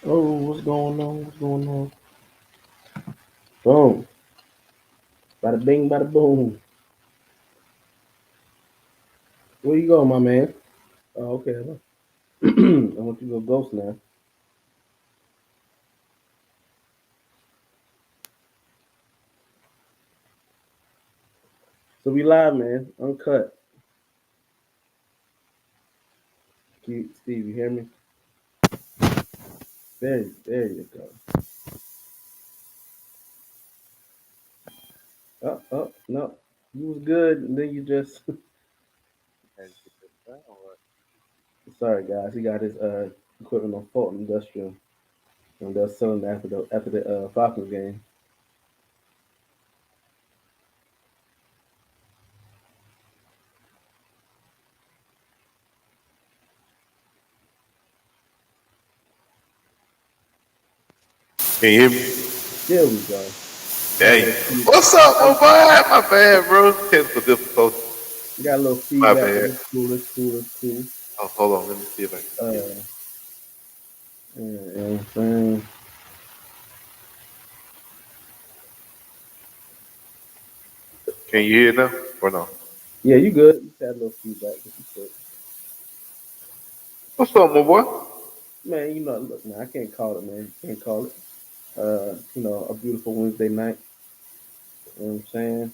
Oh, what's going on? What's going on? Boom. Bada bing, bada boom. Where you going, my man? Oh, okay. I want you to go ghost now. So we live, man. Uncut. Steve, you hear me? There you go. No. You was good, and then you just. Sorry, guys. He got his equipment on Fulton Industrial, and they're selling it after the Falcons game. Can you hear me? There we go. Hey, what's up, my boy? My bad, bro. Technical difficulty. You got a little My feedback, but bad. it's cool. It's cool. It's cool. Oh, hold on. Let me see if I can get it. Uh, yeah, you know what I'm saying? Can you hear it now or no? Yeah, you good. You had a little feedback, but you good. What's up, my boy? Man, look, man, I can't call it, man. Can't call it. A beautiful Wednesday night. You know what I'm saying?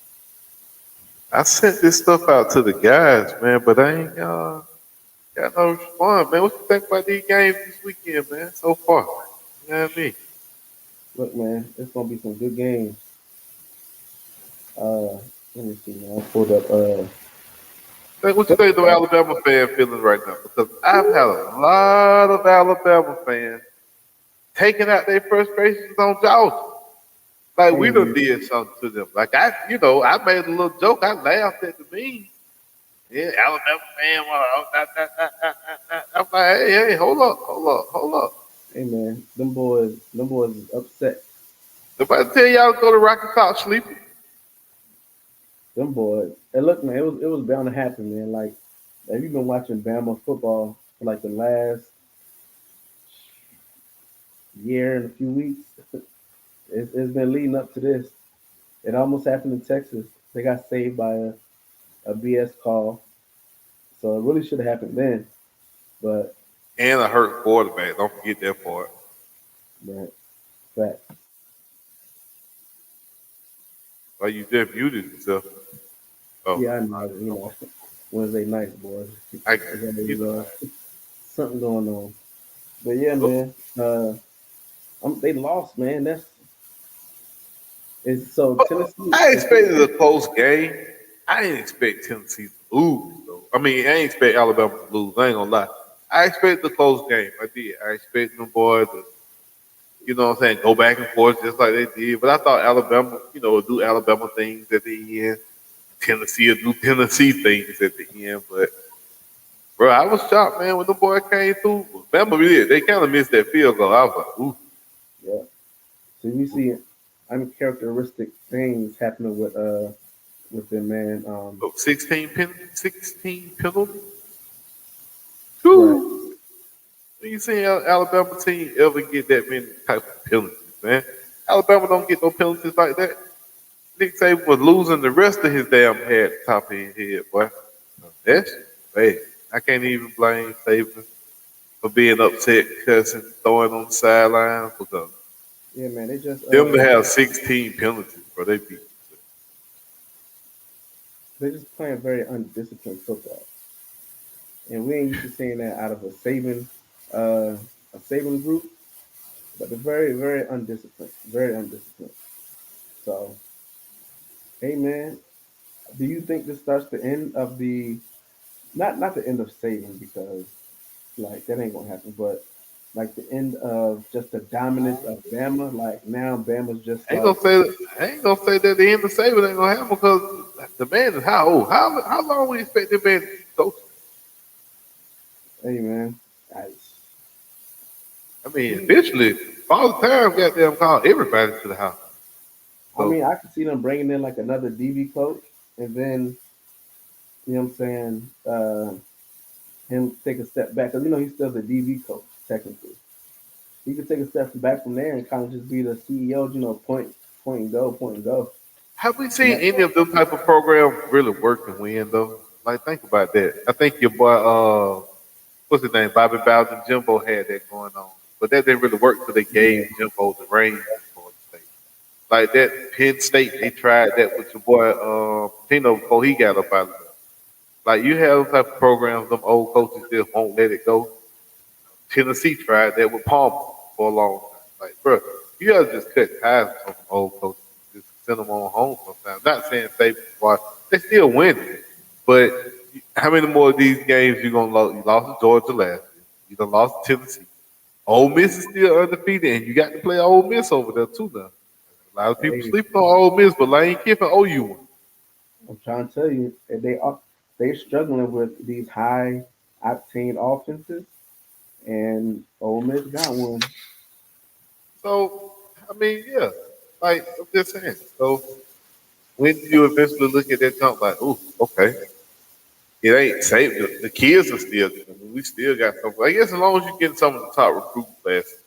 I sent this stuff out to the guys, man, but I ain't got no response, man. What you think about these games this weekend, man? So far, you know what I mean? Look, man, it's gonna be some good games. Uh, Let me see, man. I pulled up. What you think the Alabama fan feeling right now? Because I've had a lot of Alabama fans taking out their frustrations on Georgia. Like Hey, we done man. did something to them. Like I made a little joke. I laughed at the meme. Yeah, Alabama fan. I'm like, hey, hold up. Hey, man. Them boys is upset. Nobody tell y'all to go to Rocky Top sleeping. Them boys. And look, man, it was bound to happen, man. Like, if you've been watching Bama football for like the last year and a few weeks, it's been leading up to this. It almost happened in Texas. They got saved by a BS call. So it really should have happened then. But And a hurt quarterback. Don't forget that part. man, fact. Like you just muted yourself. Oh, Yeah, I all know. right, come on. Wednesday nights, boys. I got There's you. always You know. something going on. But yeah, Oh, man. They lost, man. It's so Tennessee. I expected a close game. I didn't expect Tennessee to lose, though. I mean, I ain't expect Alabama to lose. I ain't gonna lie. I expected a close game. I did. I expected them boys to, what I'm saying, go back and forth just like they did. But I thought Alabama, would do Alabama things at the end. Tennessee would do Tennessee things at the end. But, bro, I was shocked, man, when the boy came through. Bama did. They kind of missed that field goal. I was like, ooh. Yeah. So you see uncharacteristic things happening with them, man. 16 penalties? Right. Whew. You seen Alabama team ever get that many type of penalties, man? Alabama don't get no penalties like that. Nick Saban was losing the rest of his damn head, top of his head, boy. That's bad. I can't even blame Saban for being upset, cussing, throwing on the sideline because Yeah, man. They just them to have 16 penalties, bro. They beat. they're just playing very undisciplined football, and we ain't used to seeing that out of uh, a Saban group. But they're very, very undisciplined. Very undisciplined. So, hey, man, do you think this starts the end of the not the end of Saban because like like that ain't gonna happen. But like the end of just the dominance of Bama, like now Bama's just I ain't like, gonna say I ain't gonna say that the end of Saban ain't gonna happen because the man is how old? How long we expect the man to coach? hey man, I, I mean, he, eventually, Father Time got them call everybody to the house. I So mean, I could see them bringing in like another DB coach, and then you know what I'm saying, him take a step back because he's still the DB coach technically. He could take a step back from there and kind of just be the CEO, point and go, point and go. have we And seen any of them type of programs really work and win though? Like think about that. I think your boy what's his name, Bobby Bowden Jimbo had that going on. But that didn't really work till they yeah, gave Jimbo the reins in Florida State. Like that Penn State, they tried that with your boy Pino before he got up out of there. Like you have those type of programs, them old coaches just won't let it go. Tennessee tried that with Palmer for a long time. Like, bro, you gotta just cut ties with some old coaches. Just send them on home sometimes. Not saying save them, why they still winning. But how many more of these games you gonna lose? You lost to Georgia last year. You done lost to Tennessee. Ole Miss is still undefeated, and you got to play Ole Miss over there too now. A lot of people hey, sleeping on Ole Miss, but Lane Kiffin owe you one. I'm trying to tell you, they're struggling with these high octane offenses, and Ole Miss got one. So, I mean, yeah. Like, I'm just saying. So, when you eventually look at that jump, like, ooh, okay, it ain't safe. The kids are still, we still got some. I guess as long as you get some of the top recruit classes.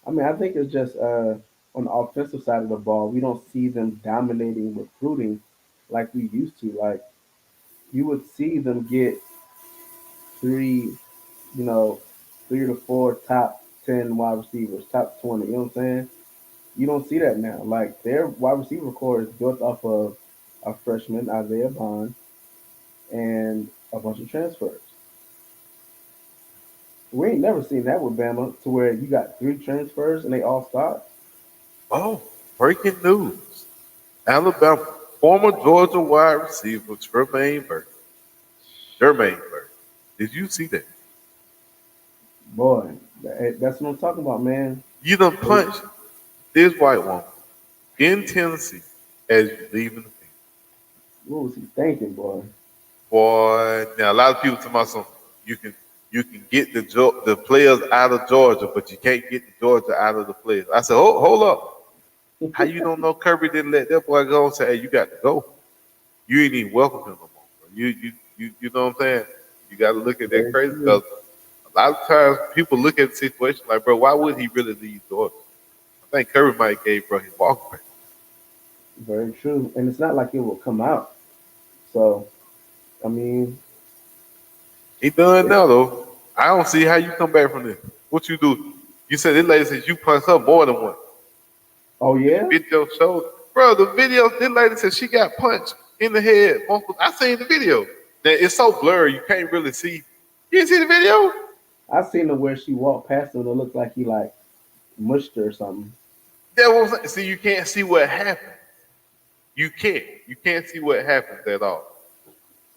I mean, I think it's just on the offensive side of the ball, we don't see them dominating recruiting like we used to. Like you would see them get three, you know, 3 to 4 top 10 wide receivers, top 20. You know what I'm saying? You don't see that now. Like their wide receiver core is built off of a freshman, Isaiah Bond, and a bunch of transfers. We ain't never seen that with Bama to where you got 3 transfers and they all start. Oh, breaking news. Alabama, former Georgia wide receiver Jermaine Burton. Did you see that? Boy, that's what I'm talking about, man. You done They, punched this white woman in Tennessee as you leaving the field. what was he thinking, boy? Boy, now a lot of people tell me something. You can you can get the players out of Georgia, but you can't get the Georgia out of the players. I said, hold up. How you don't know Kirby didn't let that boy go and say, hey, you got to go. You ain't even welcome him no more. Bro. You know what I'm saying? You got to look at that Very crazy true. because a lot of times people look at the situation like, bro, why would he really leave Georgia? I think Kirby might gave bro his walk back. Very true. And it's not like it will come out. So, I mean, He done it, now though. I don't see how you come back from this. What you do? You said this lady said you punched her more than once. oh, The yeah? video showed, bro. The video, this lady said she got punched in the head. I seen the video. That it's so blurry you can't really see. You didn't see the video? I seen her where she walked past him and it looked like he like mushed her or something. That was see. You can't see what happened. You can't. You can't see what happens at all.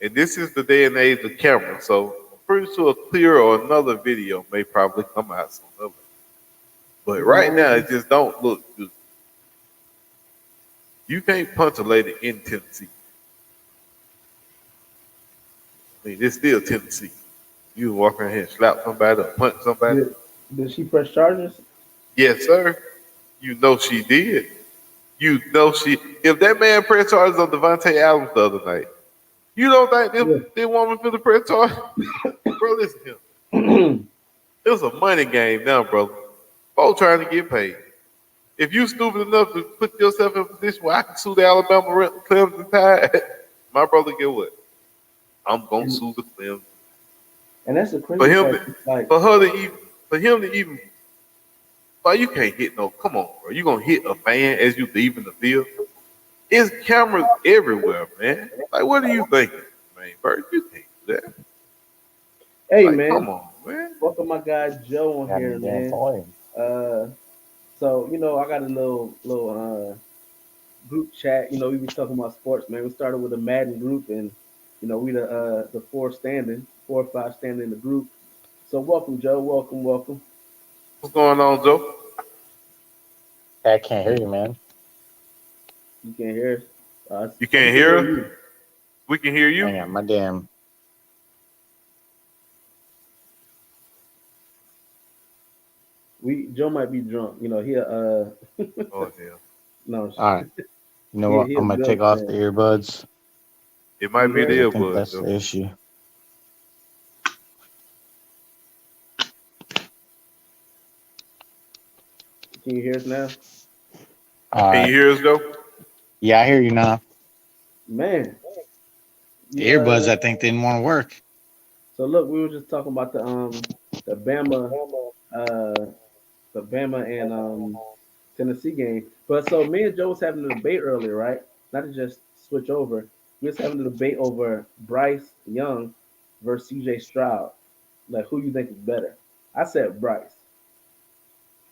And this is the day and age of camera, so I'm pretty sure a clear or another video may probably come out soon. But right now, Man, it just don't look good. You can't punch a lady in Tennessee. I mean, it's still Tennessee. You can walk around here and slap somebody or punch somebody. did, did she press charges? Yes, sir. You know she did. You know she. If that man pressed charges on Devontae Adams the other night, you don't think Yeah. this woman for the press charge? Bro, listen here. It was a money game now, brother. Both trying to get paid. If you stupid enough to put yourself in a position where I can sue the Alabama Clemson Tide, my brother, get what? I'm gonna and sue the Clemson. and that's the For crazy him, part. Like, for her to even, for him to even, well, you can't hit no. Come on, bro. You gonna hit a fan as you leaving the field? It's cameras everywhere, man. Like, what are you thinking, man? Bro, you can't do that. hey, Like, man, come on, man. welcome my guy Joe on here, man. Uh, so I got a little group chat. We be talking about sports, man. We started with a Madden group, and we the 4 or 5 standing in the group. So welcome, Joe. Welcome, welcome. What's going on, Joe? I can't hear you, man. You can't hear us. You We can't can hear hear us? you. We can hear Hang you. on, my damn. We Joe might be drunk. You know, Oh hell, no, All right, you know what? he a I'm gonna take Bills off the fan. earbuds it Can might you be hear because us? I the think earbud, that's Joe. the issue. Can you hear us now? All Can you right, hear us, Joe? yeah, I hear you now. Man, The you earbuds, I think, didn't want to work. So look, we were just talking about the Bama uh the Bama and Tennessee game. But so me and Joe was having a debate earlier, right? Not to just switch over. We was having a debate over Bryce Young versus CJ Stroud. Like who you think is better? I said Bryce.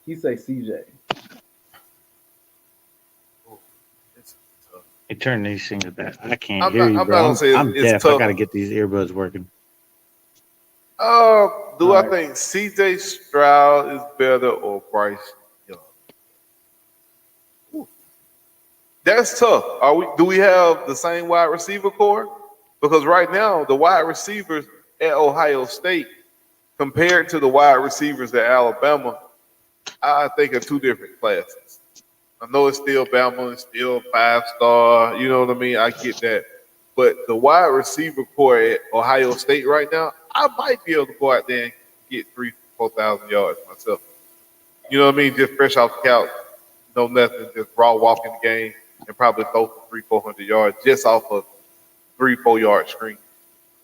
He say CJ. Oh, it's tough. It turned these things back. I can't I'm hear not. you, I'm not bro. gonna I'm say I'm it's deaf. I tough. gotta get these earbuds working. Uh, do All I right. think C.J. Stroud is better or Bryce Young? Ooh, that's tough. Are we? Do we have the same wide receiver core? Because right now the wide receivers at Ohio State compared to the wide receivers at Alabama, I think are two different classes. I know it's still Bama, it's still 5 star. You know what I mean? I get that. But the wide receiver core at Ohio State right now, I might be able to go out there and get 3,000 to 4,000 yards myself. You know what I mean? Just fresh off the couch, no nothing, just raw walk in the game and probably throw for 300, 400 yards just off of 3, 4 yard screen.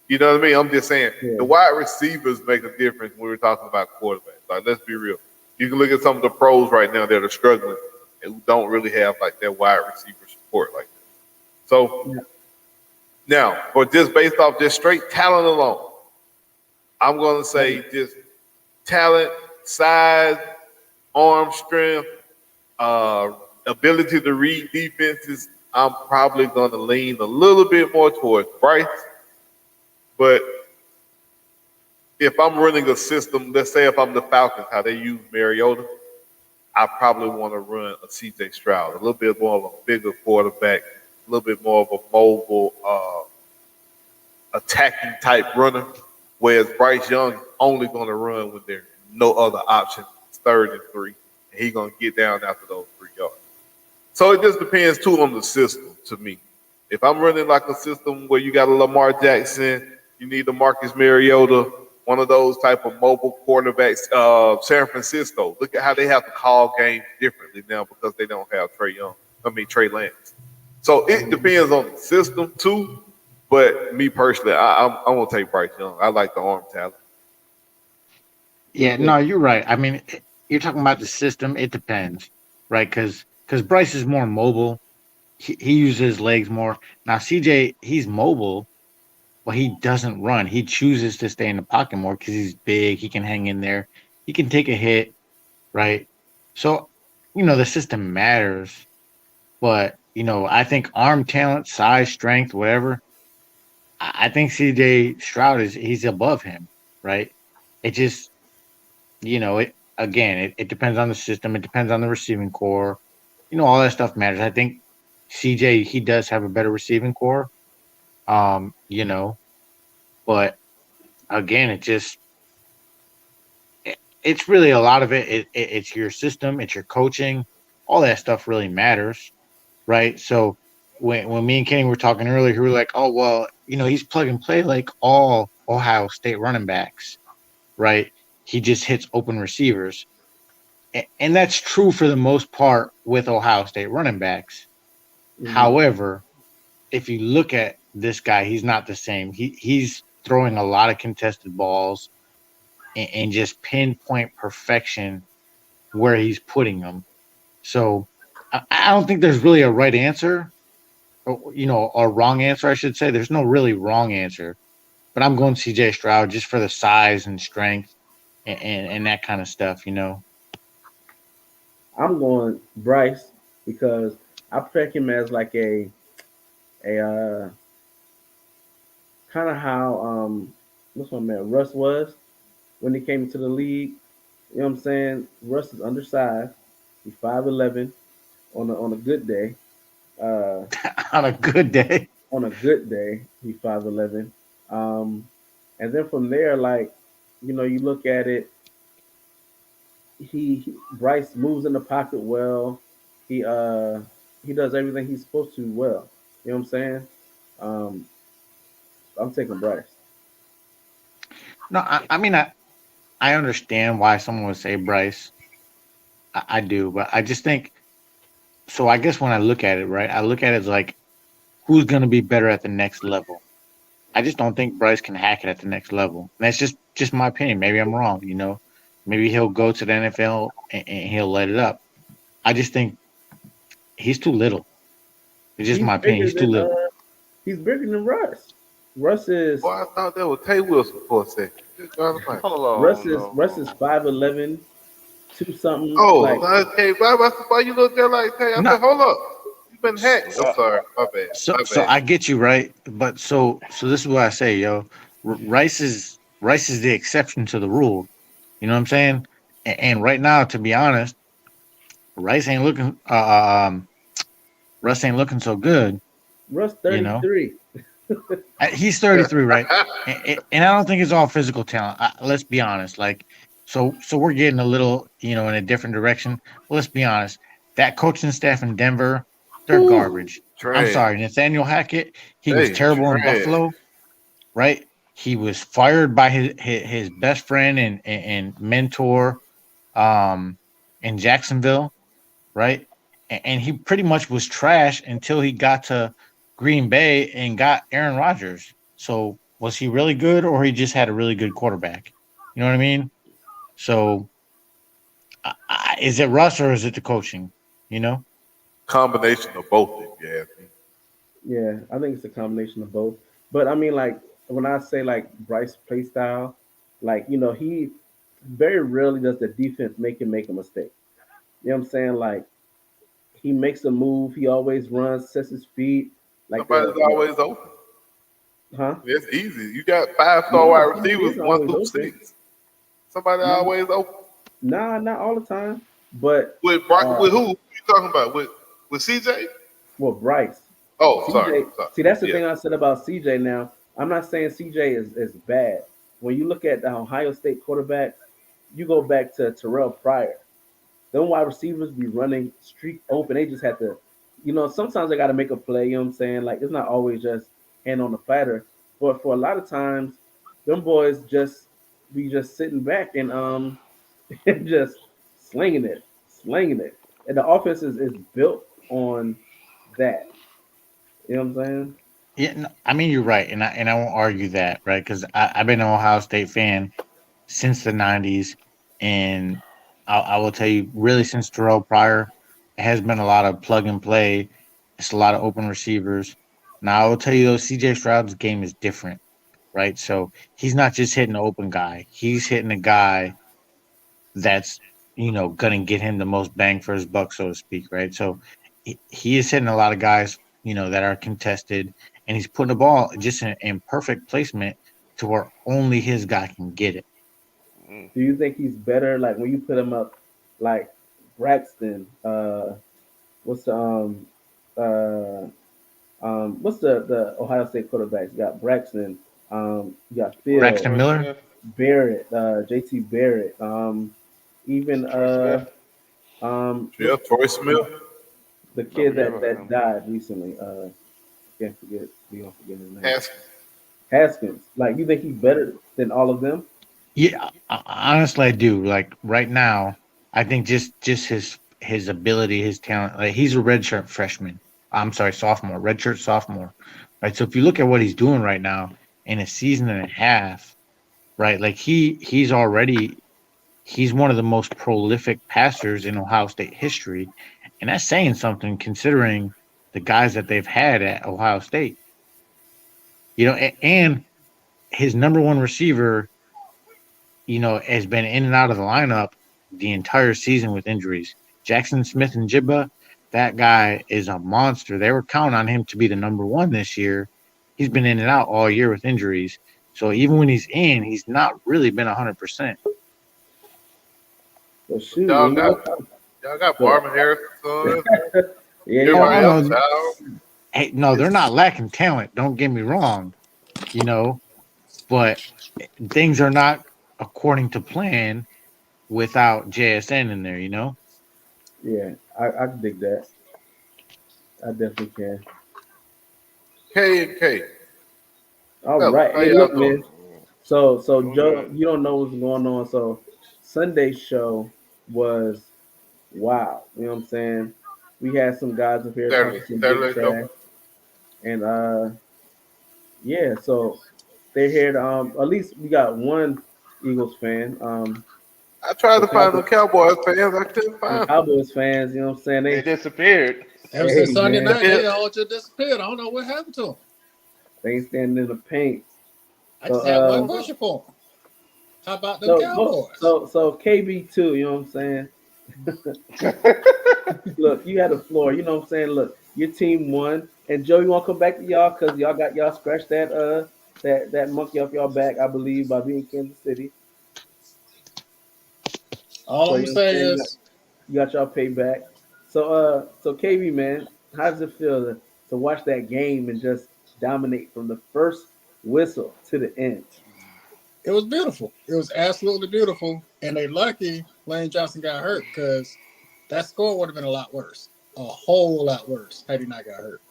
You know what I mean? I'm just saying the Yeah. wide receivers make a difference when we're talking about quarterbacks. Like, let's be real. You can look at some of the pros right now that are struggling and who don't really have like that wide receiver support like that. So Yeah. now, for just based off just straight talent alone, I'm going to Hey, say just talent, size, arm strength, uh, ability to read defenses. I'm probably going to lean a little bit more towards Bryce, but if I'm running a system, let's say if I'm the Falcons, how they use Mariota, I probably want to run a CJ Stroud, a little bit more of a bigger quarterback, a little bit more of a mobile, attacking type runner. Whereas Bryce Young is only going to run when there's no other option. It's 3rd and 3, and he's going to get down after those 3 yards. So it just depends too on the system to me. If I'm running like a system where you got a Lamar Jackson, you need a Marcus Mariota, one of those type of mobile quarterbacks. San Francisco, look at how they have to call games differently now because they don't have Trey Young. I mean Trey Lance. So it mhm. depends on the system too. But me personally, I'm gonna take Bryce Young. I like the arm talent. Yeah, Yeah. no, you're right. I mean, you're talking about the system. It depends, right? Because Bryce is more mobile. He uses his legs more. Now CJ, he's mobile, but he doesn't run. He chooses to stay in the pocket more because he's big. He can hang in there. He can take a hit, right? So, the system matters, but I think arm talent, size, strength, whatever. I think CJ Stroud he's above him, right? It just it again. It depends on the system. It depends on the receiving core. All that stuff matters. I think CJ he does have a better receiving core. But again, it's really a lot of it. It's your system. It's your coaching. All that stuff really matters, right? So when me and Kenny were talking earlier, we were like, oh well, he's plug and play like all Ohio State running backs, right? He just hits open receivers. And that's true for the most part with Ohio State running backs. Mhm. However, if you look at this guy, he's not the same. He's throwing a lot of contested balls and just pinpoint perfection where he's putting them. So I don't think there's really a right answer, or a wrong answer, I should say. There's no really wrong answer, but I'm going CJ Stroud just for the size and strength and that kind of stuff. I'm going Bryce because I peg him as like a kind of how what's my man Russ was. when he came into the league. You know what I'm saying? Russ is undersized. He's 5'11" on a good day. Uh, On a good day. on a good day, he's 5'11". Um, and then from there, like, you look at it, Bryce moves in the pocket well. He uh he does everything he's supposed to well. You know what I'm saying? Um, I'm taking Bryce. No, I mean I understand why someone would say Bryce. I do, but I just think so. I guess when I look at it, right, I look at it as like who's going to be better at the next level. I just don't think Bryce can hack it at the next level. And that's just my opinion. Maybe I'm wrong. Maybe he'll go to the NFL and he'll let it up. I just think he's too little. It's just He's my opinion. bigger He's too than little. he's bigger than Russ. Russ is Boy, I thought that was Tay Wilson for a second. Good God Almighty. Hold Russ on, is no, Russ is 5'11", two something Oh, like. no, Tay, why you look there like Tay? I No, said, hold up. You been hacked. I'm no. sorry. My bad. so My so bad. I get you right, but so this is what I say, yo. Rice is the exception to the rule. You know what I'm saying? And right now, to be honest, Rice ain't looking. Russ ain't looking so good. Russ You know, 33. He's 33, right? And I don't think it's all physical talent. Let's be honest. Like, so we're getting a little, in a different direction. Well, let's be honest. That coaching staff in Denver, they're Woo. garbage. I'm Trash. sorry, Nathaniel Hackett. He was Hey, terrible in trash. Buffalo, right? He was fired by his best friend and mentor, um, in Jacksonville, right? And he pretty much was trash until he got to Green Bay and got Aaron Rodgers. So was he really good, or he just had a really good quarterback? You know what I mean? So is it Russ or is it the coaching? You know? Combination of both, if you ask me. Yeah, I think it's a combination of both. But I mean, like when I say like Bryce play style, like he very rarely does the defense make a mistake. You know what I'm saying? Like he makes a move, he always runs, sets his feet, like Somebody's the always open. huh? It's easy. You got 5-star No, wide he receivers, is one always through open. six. Somebody No, always open. nah, not all the time. But With who? You talking about? With CJ? well, Bryce, Oh, sorry, CJ. sorry. See, that's the Yeah. thing I said about CJ. Now, I'm not saying CJ is bad. When you look at the Ohio State quarterbacks, you go back to Terrell Pryor. Them wide receivers be running streak open. They just have to, sometimes they got to make a play. You know what I'm saying? Like it's not always just hand on the platter. But for a lot of times, them boys just be just sitting back and and just slinging it. And the offense is built on that. You know what I'm saying? Yeah, no, I mean you're right, and I won't argue that, right? Because I've been an Ohio State fan since the '90s, and I will tell you, really, since Terrell Pryor, it has been a lot of plug and play. It's a lot of open receivers. Now I will tell you though, CJ Stroud's game is different, right? So he's not just hitting an open guy; he's hitting a guy that's gonna get him the most bang for his buck, so to speak, right? So he is hitting a lot of guys, that are contested, and he's putting the ball just in perfect placement to where only his guy can get it. Mm. Do you think he's better? Like when you put him up, like Braxton. What's the uh what's the Ohio State quarterbacks? You got Braxton. You got Phil Braxton Troy Miller. Smith. Barrett, JT Barrett. Even Troy Smith. Yeah, what's Troy Smith. the No, kid forget that about that him. died recently? Can't forget. We don't forget his name. Haskins. Haskins. Like you think he's better than all of them? Yeah, honestly, I do. Like right now, I think just his ability, his talent. Like he's a redshirt freshman. I'm sorry, sophomore, redshirt sophomore. Right. So if you look at what he's doing right now in a season and a half, right? Like he's one of the most prolific passers in Ohio State history, and that's saying something considering the guys that they've had at Ohio State. And his number one receiver, has been in and out of the lineup the entire season with injuries. Jackson Smith and Jibba, that guy is a monster. They were counting on him to be the number one this year. He's been in and out all year with injuries. So even when he's in, he's not really been 100%. So But shoot, and you know, y'all got so, Marvin Harrison son. yeah, Oh, yeah, Everybody I Mark. else know. out. Hey, no, they're not lacking talent. Don't get me wrong, you know, but things are not according to plan without JSN in there, you know? Yeah, I can dig that. I definitely can. K and K. All Fellas, right. how Hey, y'all look, doing? man. So Doing Joe, good. you don't know what's going on. So Sunday's show was wow. You know what I'm saying? We had some guys up here talking some big Saturday show. trash, and yeah. So they're here to at least we got one Eagles fan. I tried The to find the Cowboys, Cowboys fans. I couldn't the find them. Cowboys fans. You know what I'm saying? They disappeared. Hey Ever since Sunday man, night, Yeah. they all just disappeared. I don't know what happened to them. they ain't standing in the paint. I So just had one question for them. How about them Cowboys? so KB2. You know what I'm saying? Look, you had the floor. You know what I'm saying? Look, your team won. And Joe, you want to come back to y'all because y'all got y'all scratched that monkey off y'all back, I believe, by being Kansas City. All So I'm you gonna know what I'm say saying? is You got y'all payback. So KB man, how does it feel to watch that game and just dominate from the first whistle to the end? it was beautiful. It was absolutely beautiful. And they lucky Lane Johnson got hurt because that score would have been a lot worse. A whole lot worse had he not got hurt.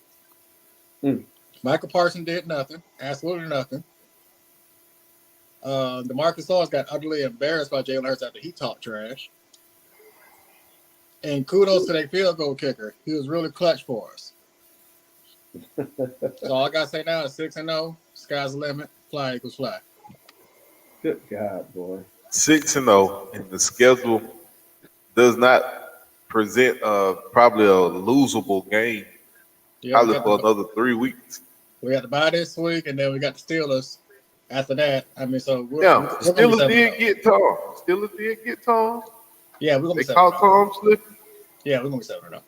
Mm. Michael Parsons did nothing. Absolutely nothing. DeMarcus Lawrence got utterly embarrassed by Jalen Hurts after he talked trash. And kudos to their field goal kicker. He was really clutch for us. So all I gotta say now is 6-0. Sky's the limit. Fly Eagles fly. Good God, boy. 6-0, and the schedule does not present probably a losable game Yeah, probably for another 3 weeks. we got the bye this week, and then we got the Steelers after that. I mean, so Yeah, the we're gonna be Steelers 7-0. did get Tom. Steelers did get Tom. Yeah, we're gonna be They seven caught and zero. Tom slipping. Yeah, we're gonna be 7-0.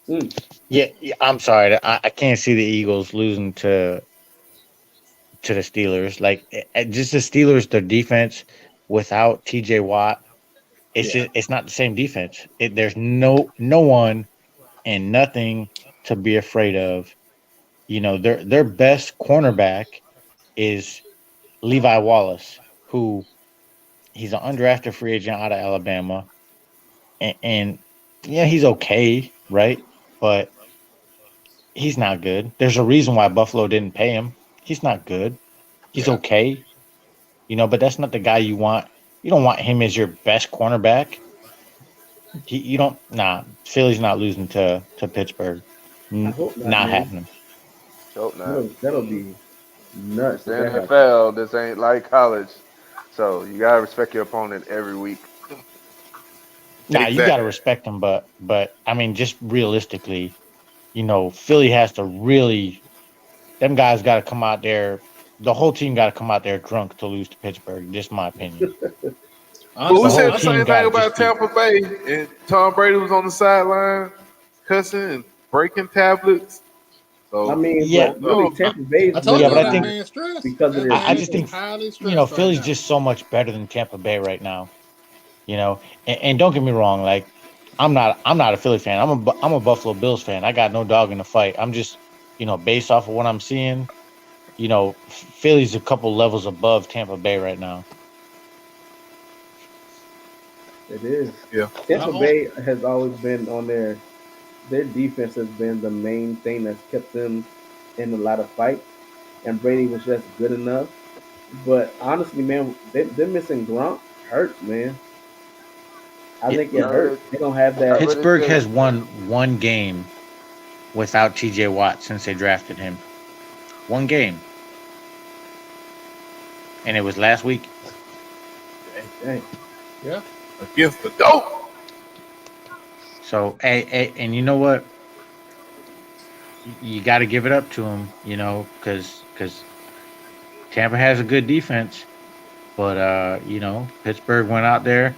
Mm. Yeah, I'm sorry. I can't see the Eagles losing to the Steelers. Like just the Steelers, their defense without TJ Watt, Yeah, it's not the same defense. There's no one and nothing to be afraid of. You know, their best cornerback is Levi Wallace, who he's an undrafted free agent out of Alabama, and yeah, he's okay, right? But he's not good. There's a reason why Buffalo didn't pay him. He's not good. He's yeah. okay, but that's not the guy you want. You don't want him as your best cornerback. You don't. Nah, Philly's not losing to Pittsburgh. I hope not, Not man. happening. Hope not. That'll be It's nuts the if that happens. NFL. This ain't like college. So you gotta respect your opponent every week. Nah, you got to Exactly. respect him, but I mean, just realistically, Philly has to really. Them guys got to come out there. The whole team got to come out there drunk to lose to Pittsburgh. Just my opinion. But we The Honestly, whole said the team same got thing to about just be. Tampa Bay, and Tom Brady was on the sideline cussing and breaking tablets. I So mean, Yeah, but don't really, know. Tampa Bay is I told yeah, winning y'all but I that think games man stressed. because of That their I man just is think defense. highly stressed right Philly's now. just so much better than Tampa Bay right now. And don't get me wrong, like I'm not a Philly fan. I'm a Buffalo Bills fan. I got no dog in the fight. I'm just based off of what I'm seeing, Philly's a couple levels above Tampa Bay right now. It is. Yeah. I Tampa own, Bay has always been on their defense has been the main thing that's kept them in a lot of fights, and Brady was just good enough. But honestly, man, they're missing Gronk hurts, man. I Yeah, think I it really, hurts. They don't have I that. really Pittsburgh think. has won one game without TJ Watt since they drafted him. One game, and it was last week. Dang. yeah. Against the GOAT. So, and you know what? You got to give it up to him, because Tampa has a good defense, but Pittsburgh went out there.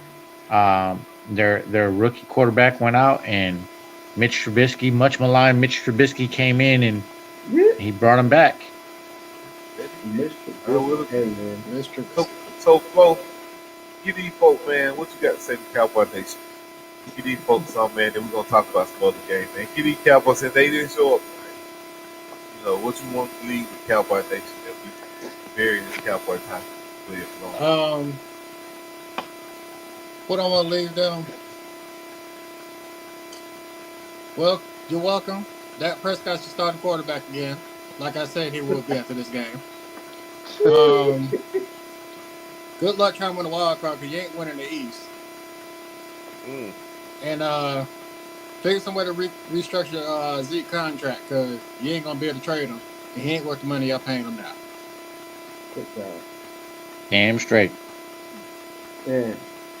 Their rookie quarterback went out, and Mitch Trubisky, much maligned Mitch Trubisky, came in and Yeah. he brought him back. Mr. I will Hey agree. man. Mr. So, so Flo, give these folks, man, what you got to say to Cowboy Nation? Give these folks some, man, then we're going to talk about some other game, man. Give these Cowboys, since they didn't show up, what you want to leave with Cowboy Nation that we bury this Cowboy time with long. What I want to leave them. Well, you're welcome. Dak Prescott's your starting quarterback again. Like I said, he will be after this game. Good luck trying to win a wild card because you ain't winning the East. Mm. And figure some way to restructure Zeke contract because you ain't gonna be able to trade him, and he ain't worth the money y'all paying him now. Quick job. Damn straight. Man,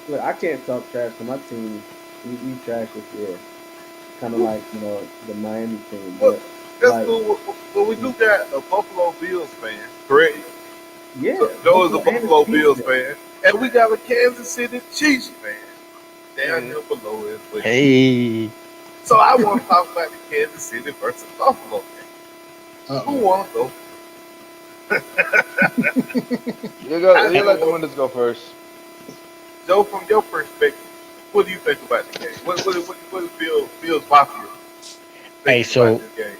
look, I can't talk trash to my team. We trash this year, kind of like the Miami team, Well, but that's like cool. Well, we do got a Buffalo Bills fan, correct? yeah, So Joe is a Buffalo and the Buffalo Chiefs. Bills fan, and we got a Kansas City Chiefs fan down Mm. here below as well. Hey. So I want to talk about the Kansas City versus Buffalo game. Who Uh-oh. want to go? You go. I You know let the what. winners go first. Joe, from your perspective, what do you think about the game? What does Bills Mafia think Hey, about so this game?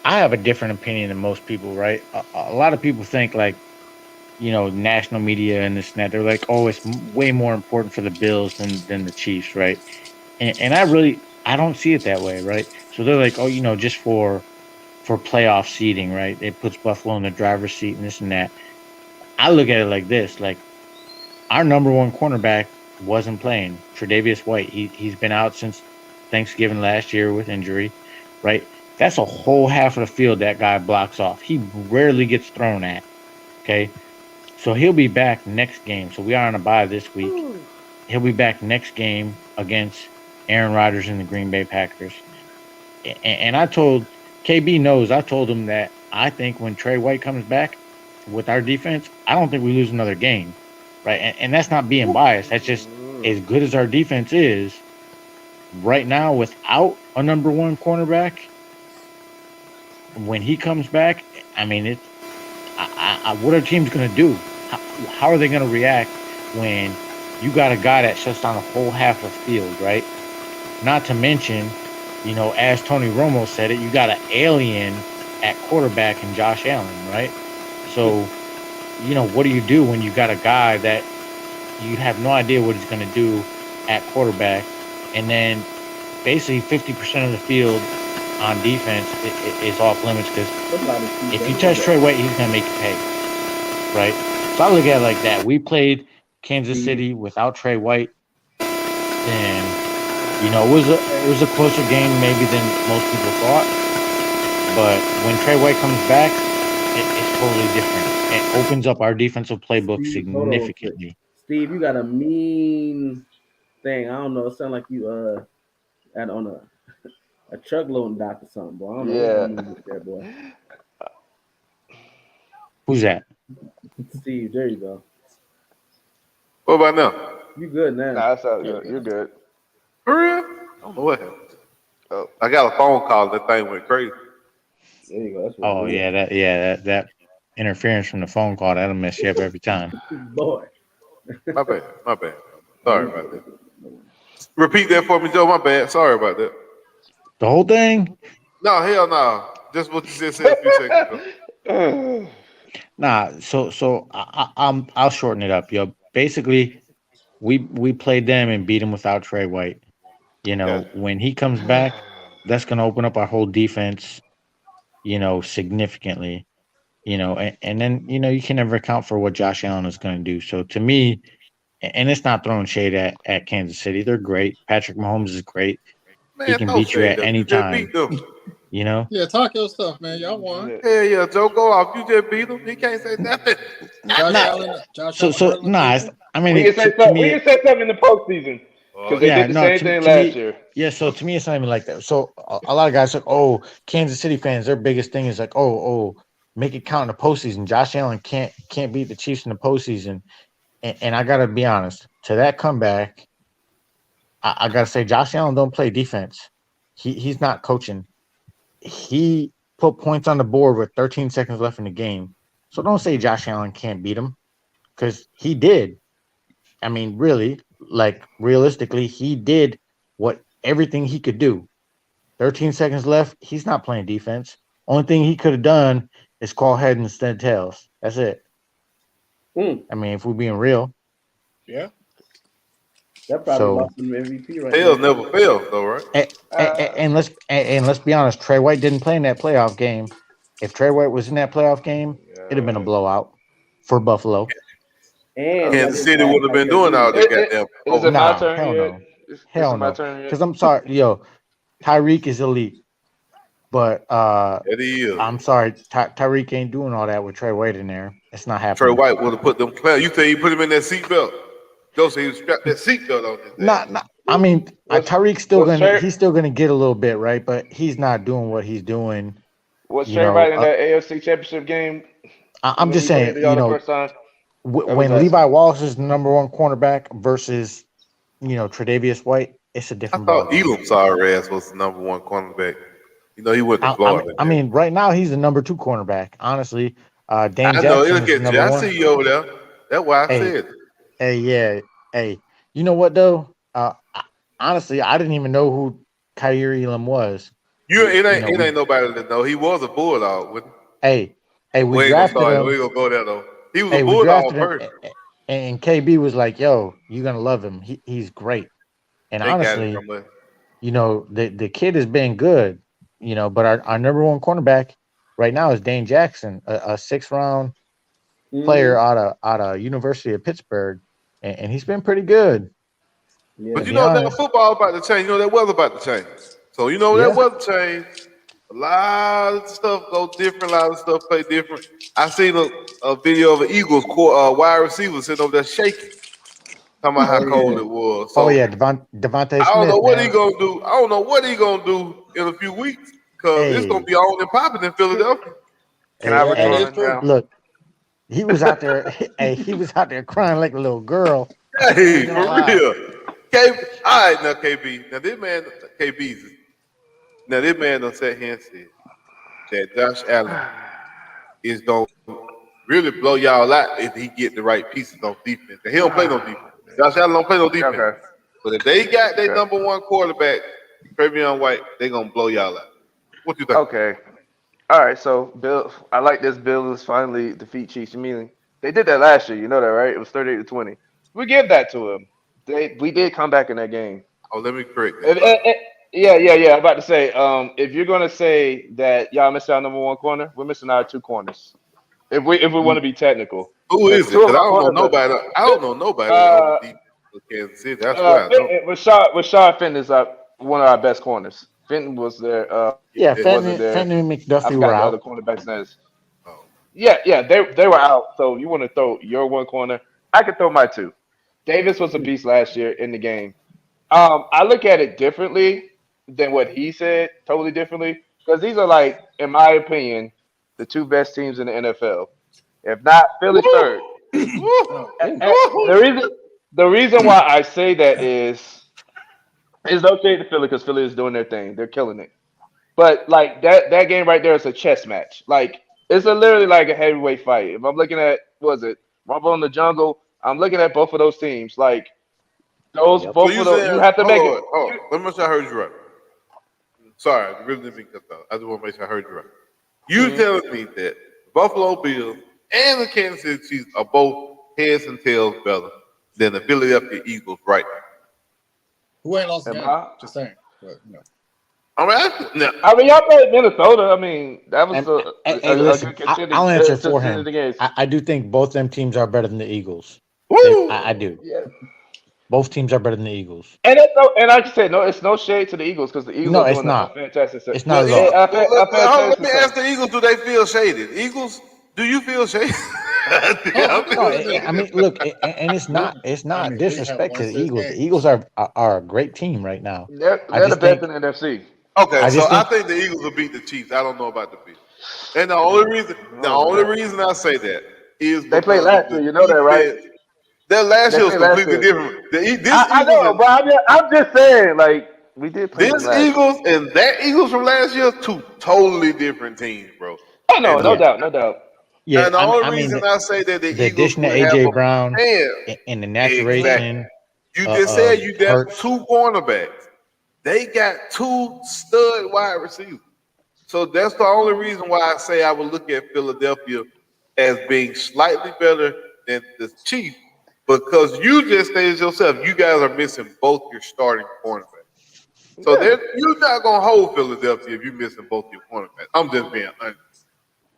I have a different opinion than most people, right? A lot of people think like, national media and this and that. They're like, oh, it's way more important for the Bills than the Chiefs, right? And I don't see it that way, right? So they're like, oh, just for playoff seeding, right? It puts Buffalo in the driver's seat and this and that. I look at it like this, like our number one cornerback wasn't playing. Tre'Davious White, he's been out since Thanksgiving last year with injury, right? That's a whole half of the field that guy blocks off. He rarely gets thrown at. Okay. So he'll be back next game. So we are on a bye this week. Whew. He'll be back next game against Aaron Rodgers and the Green Bay Packers. And I told KB knows, I told him that I think when Trey White comes back with our defense, I don't think we lose another game. Right. And that's not being biased. That's just Mm. as good as our defense is right now without a number one cornerback. When he comes back, I mean, what are teams going to do? How are they going to react when you got a guy that shuts down a whole half of the field, right? Not to mention, as Tony Romo said it, you got an alien at quarterback in Josh Allen, right? So, what do you do when you got a guy that you have no idea what he's going to do at quarterback, and then basically 50% of the field on defense is off limits because Somebody keep if you saying touch that. Trey White, he's going to make you pay, right? So I look at it like that. We played Kansas Steve, City without Trey White, and it was a closer game maybe than most people thought. But when Trey White comes back, it's totally different. It opens up our defensive playbook Steve, hold on real quick. significantly. Steve, you got a mean thing. I don't know. It sounds like you at on a truck loading dock or something, boy. I don't know what's Yeah. going on with that boy. Who's that? Steve, there you go. What about now? You good now? Nah, that's all There good. we You're go. good. For real? I don't know what happened. Oh. I got a phone call. That thing went crazy. There you go. That's what Oh it is. that interference from the phone call that'll mess you up every time. Boy. My bad. My bad. No, Sorry you about good. that. You good. No worries. Repeat that for me, Joe. My bad. Sorry about that. The whole thing? No, hell no. Just what you just said a few seconds ago. Nah. So I'll shorten it up, yo. Basically, we played them and beat them without Trey White. Gotcha. When he comes back, that's going to open up our whole defense, significantly. And then you can never account for what Josh Allen is going to do. So to me, and it's not throwing shade at Kansas City. They're great. Patrick Mahomes is great. He Man, can no beat you shade at though. any You just beat time. them. You know. Yeah, talk your stuff, man. Y'all won. Hell yeah, Joe, go off. You just beat him. He can't say nothing. Josh Not Allen, Josh so Allen so hurdling nah. people. I mean, We can say to something. We me, can say something in the postseason Oh, because they yeah. did yeah, the no. same To thing to last me, year. yeah. So to me, it's not even like that. So a lot of guys like, oh, Kansas City fans, their biggest thing is like, oh, make it count in the postseason. Josh Allen can't beat the Chiefs in the postseason. And I gotta be honest, to that comeback, I gotta say, Josh Allen don't play defense. He's not coaching. He put points on the board with 13 seconds left in the game. So don't say Josh Allen can't beat him because he did. I mean, really, like realistically, he did what everything he could do. 13 seconds left. He's not playing defense. Only thing he could have done is call heads instead of tails. That's it. Mm, I mean, if we're being real. Yeah. that probably So lost him MVP right Tails there. never fails, though, right? and let's be honest, Trey White didn't play in that playoff game. If Trey White was in that playoff game, it'd have been a Yeah. blowout for Buffalo. And y'all Kansas just City act wouldn't have like been doing all KD. that It, it, goddamn. is it my Nah, turn hell yet? no. Is Hell it my no. turn yet? Because I'm sorry, yo, Tyreek is elite. But That is. I'm sorry, Tyreek ain't doing all that with Trey White in there. It's not Trey happening. White would have put them clowns. You say he put him in that seatbelt? Joseph, he strapped that seatbelt on his ass. Not I mean, Was Tyreek's was Trey still gonna get a little bit, right? But he's not doing what he's doing. was You Trey know, Wright in that AFC Championship game I'm when just he played saying, for y'all the first time? I was when Levi asking. Wallace is the number one cornerback versus Tre'Davious White, it's a I different ball thought game. Elam Sorry ass was the number one cornerback. You know, he went to Florida. I mean, right now he's the number two cornerback. Honestly, Dane I know. Jackson Look is the at you. number I one. see you over there. That's why I Hey, said it. hey, yeah, hey. You know what though? Honestly, I didn't even know who Kyrie Elam was. It ain't nobody that know. He was a bulldog. Hey, we We ain't gonna drafted start. We him. ain't gonna go there though. He was a Hey, we bulldog drafted him, first. and KB was like, "Yo, you're gonna love him. He's great." And They got it honestly, from us. the kid has been good. But our number one cornerback right now is Dane Jackson, a 6th round player Hmm. out of University of Pittsburgh, and he's been pretty good. But To Yeah. you be know that honest, football about to change. You know that weather about to change. So you know that yeah, weather change. A lot of stuff go different. A lot of stuff play different. I seen a video of an Eagles wide receiver sitting over there shaking, talking about how Oh cold yeah. it was. oh So yeah, Devontae I don't know Smith, what he man. gonna do. I don't know what he gonna do in a few weeks because it's gonna Hey, be on and popping in Philadelphia. Can I Yeah, that is hey, respond true. now? look, he was out there. Hey, he was out there crying like a little girl. I Hey, ain't gonna for lie. real. KB, all right, now KB. Now this man, KB's. Now this man done sat here and said that Josh Allen is gonna really blow y'all out if he get the right pieces on defense. And he don't play no defense. Josh Allen don't play no defense. Okay. But if they got their Okay. number one quarterback, Travion White, they gonna blow y'all out. What you think? Okay. All right. So Bill, I like this. Bill is finally defeat Chiefs immediately. They did that last year. You know that, right? It was 38-20. We give that to him. We did come back in that game. Oh, let me correct that. If- eh, eh, yeah. I'm about to say, if you're gonna say that y'all missed our number one corner, we're missing our two corners. If we want to be technical, Who because is it? two of Because I our don't know corners nobody. I don't know nobody on the are. defense for Kansas City. That's what I know. Rashad Fenton is one of our best corners. Fenton was there. Yeah, Yeah. Wasn't there? Fenton and I McDuffie were forgot the other out. cornerback's name. Oh. Yeah. They were out. So you want to throw your one corner? I could throw my two. Davis was a beast last year in the game. I look at it differently than what he said. Totally differently because these are like, in my opinion, the two best teams in the NFL. If not, Philly's third. Oh, Ooh. And the reason why I say that is no shade to Philly because Philly is doing their thing. They're killing it. But like that game right there is a chess match. Like it's literally like a heavyweight fight. If I'm looking at what was it Rumble in the Jungle, I'm looking at both of those teams. Like those Yep. So both you of those, you saying? have to Hold make on, it. hold on. Let me make sure I heard you right. Sorry, I really didn't mean to cut that. I just want to make sure I heard you right. You Mhm. telling me that Buffalo Bills and the Kansas City Chiefs are both heads and tails better than the Philadelphia Eagles, right? who ain't lost a Am game? I? Just saying. But, I mean, now, I mean, y'all played Minnesota. I mean, that was And a, hey, a listen, good contending I'll answer for him. contending games. I do think both them teams are better than the Eagles. I woo! do. Yeah. Both teams are better than the Eagles. And like you said, no, it's no shade to the Eagles because the Eagles No, are it's doing a not. fantastic. It's not Well, at all. let me Fantastic. ask the Eagles: do they feel shaded? Eagles, do you feel shaded? oh, Yeah, I I'm mean, No, I mean, I mean, look, and we, it's I not mean, we have disrespect won to the six Eagles. The games. Eagles are a great team right now. I They're the just best in think the NFC. okay, I so just I think think the Eagles will beat the Chiefs. I don't know about the Bills. And I the don't know only that. reason I say that is They played because of last year. the You know that, right? defense. Their last They year was played last completely year. different. This I Eagles know, and but I'm just saying, like We did play them This last. Eagles and that Eagles from last year, two totally different teams, bro. Oh no, And no the Yeah, doubt, no doubt. yeah. and the I only mean reason I say that the the Eagles addition of would have AJ a Brown chance, and the exactly. maturation You just said of you got Hurts. two cornerbacks. They got two stud wide receivers. So that's the only reason why I say I would look at Philadelphia as being slightly better than the Chiefs, because you just stated yourself, you guys are missing both your starting cornerbacks. So Yeah, you're not gonna hold Philadelphia if you're missing both your cornerbacks. I'm just being honest.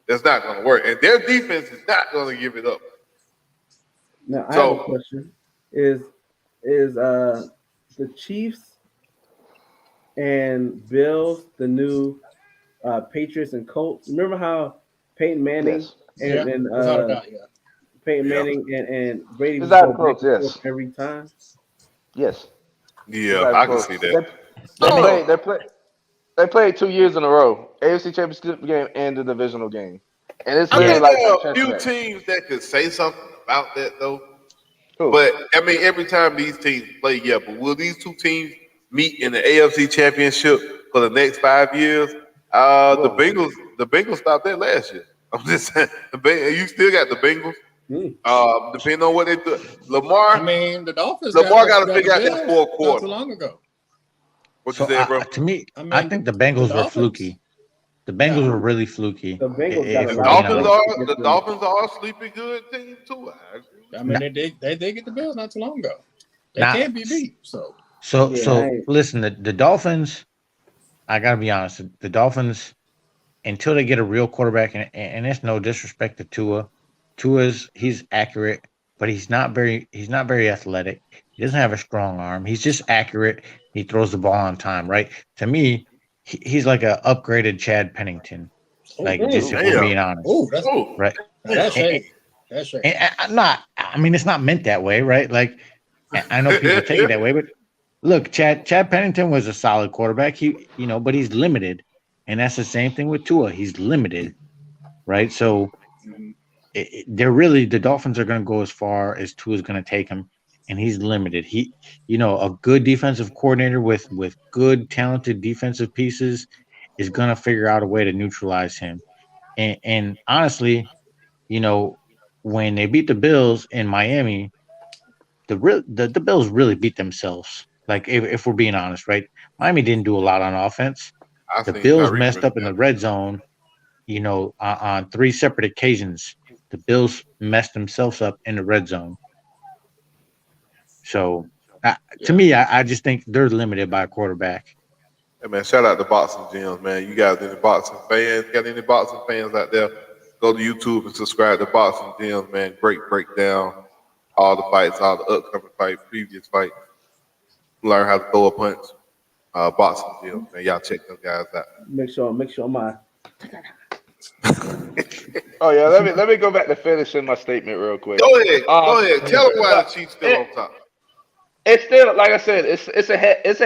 That's not gonna work, and their defense is not gonna give it up. Now I have a So question: is the Chiefs and Bills the new Patriots and Colts? Remember how Peyton Manning yes, and, Yeah, and without a uh, doubt. Yeah. Peyton yeah, Manning and Brady it's would not go even back close. and forth Yes, every time? yes, it's yeah, not even I can close. see that. They So played. They played 2 years in a row. AFC Championship game and the divisional game, and it's I Yeah, literally think like there a are a chess few match. teams that could say something about that though. Who? But I mean, every time these teams play, yeah. But will these two teams meet in the AFC Championship for the next 5 years? Well, The Bengals stopped that last year. I'm just saying, you still got the Bengals. Hmm. Depending on what they do, I mean, the Dolphins got Lamar got to got the figure out that Bills fourth not too quarter. long ago. What you so said, bro? to me, I I mean, think the the Bengals were Dolphins. fluky. The Yeah, Bengals were really fluky, The Bengals got a if The we're lot of being Dolphins honest. vets are the against them. Dolphins are a sleepy good team too. I agree with I you. mean they did get the Bills not too long ago. They Now, can't be beat. So Yeah, I so ain't. listen, the Dolphins. I gotta be honest. The Dolphins, until they get a real quarterback, and it's no disrespect to Tua. He's accurate, but he's not very athletic. He doesn't have a strong arm. He's just accurate. He throws the ball on time, right? To me, he's like a upgraded Chad Pennington. oh Like, just Mm. if we're Damn. being honest, oh that's Oh, right? that's damn. And, shady. That's shady. I'm not. I mean, it's not meant that way, right? Like, I know people take it that way, but look, Chad Pennington was a solid quarterback. But he's limited, and that's the same thing with Tua. He's limited, right? So they're really the Dolphins are going to go as far as Tua is going to take him, and he's limited. A good defensive coordinator with good talented defensive pieces is going to figure out a way to neutralize him. And honestly, you know, when they beat the Bills in Miami, the Bills really beat themselves. Like, if we're being honest, right? Miami didn't do a lot on offense. I The seen Bills Tyreek messed really up in the got red zone, on three separate occasions. The Bills messed themselves up in the red zone. So, to Yeah. me, I just think they're limited by a quarterback. Hey man, shout out to boxing gyms, man. You guys any boxing fans? Got any boxing fans out there? Go to YouTube and subscribe to Boxing Gyms, man. Great breakdown, all the fights, all the upcoming fights, previous fights. Learn how to throw a punch. Boxing Gyms, man. Y'all check those guys out. Make sure my oh yeah. Let me go back to finishing my statement real quick. Go ahead, go ahead. Yeah. Tell them why the But Chiefs still it, on top. it's still like I said, it's a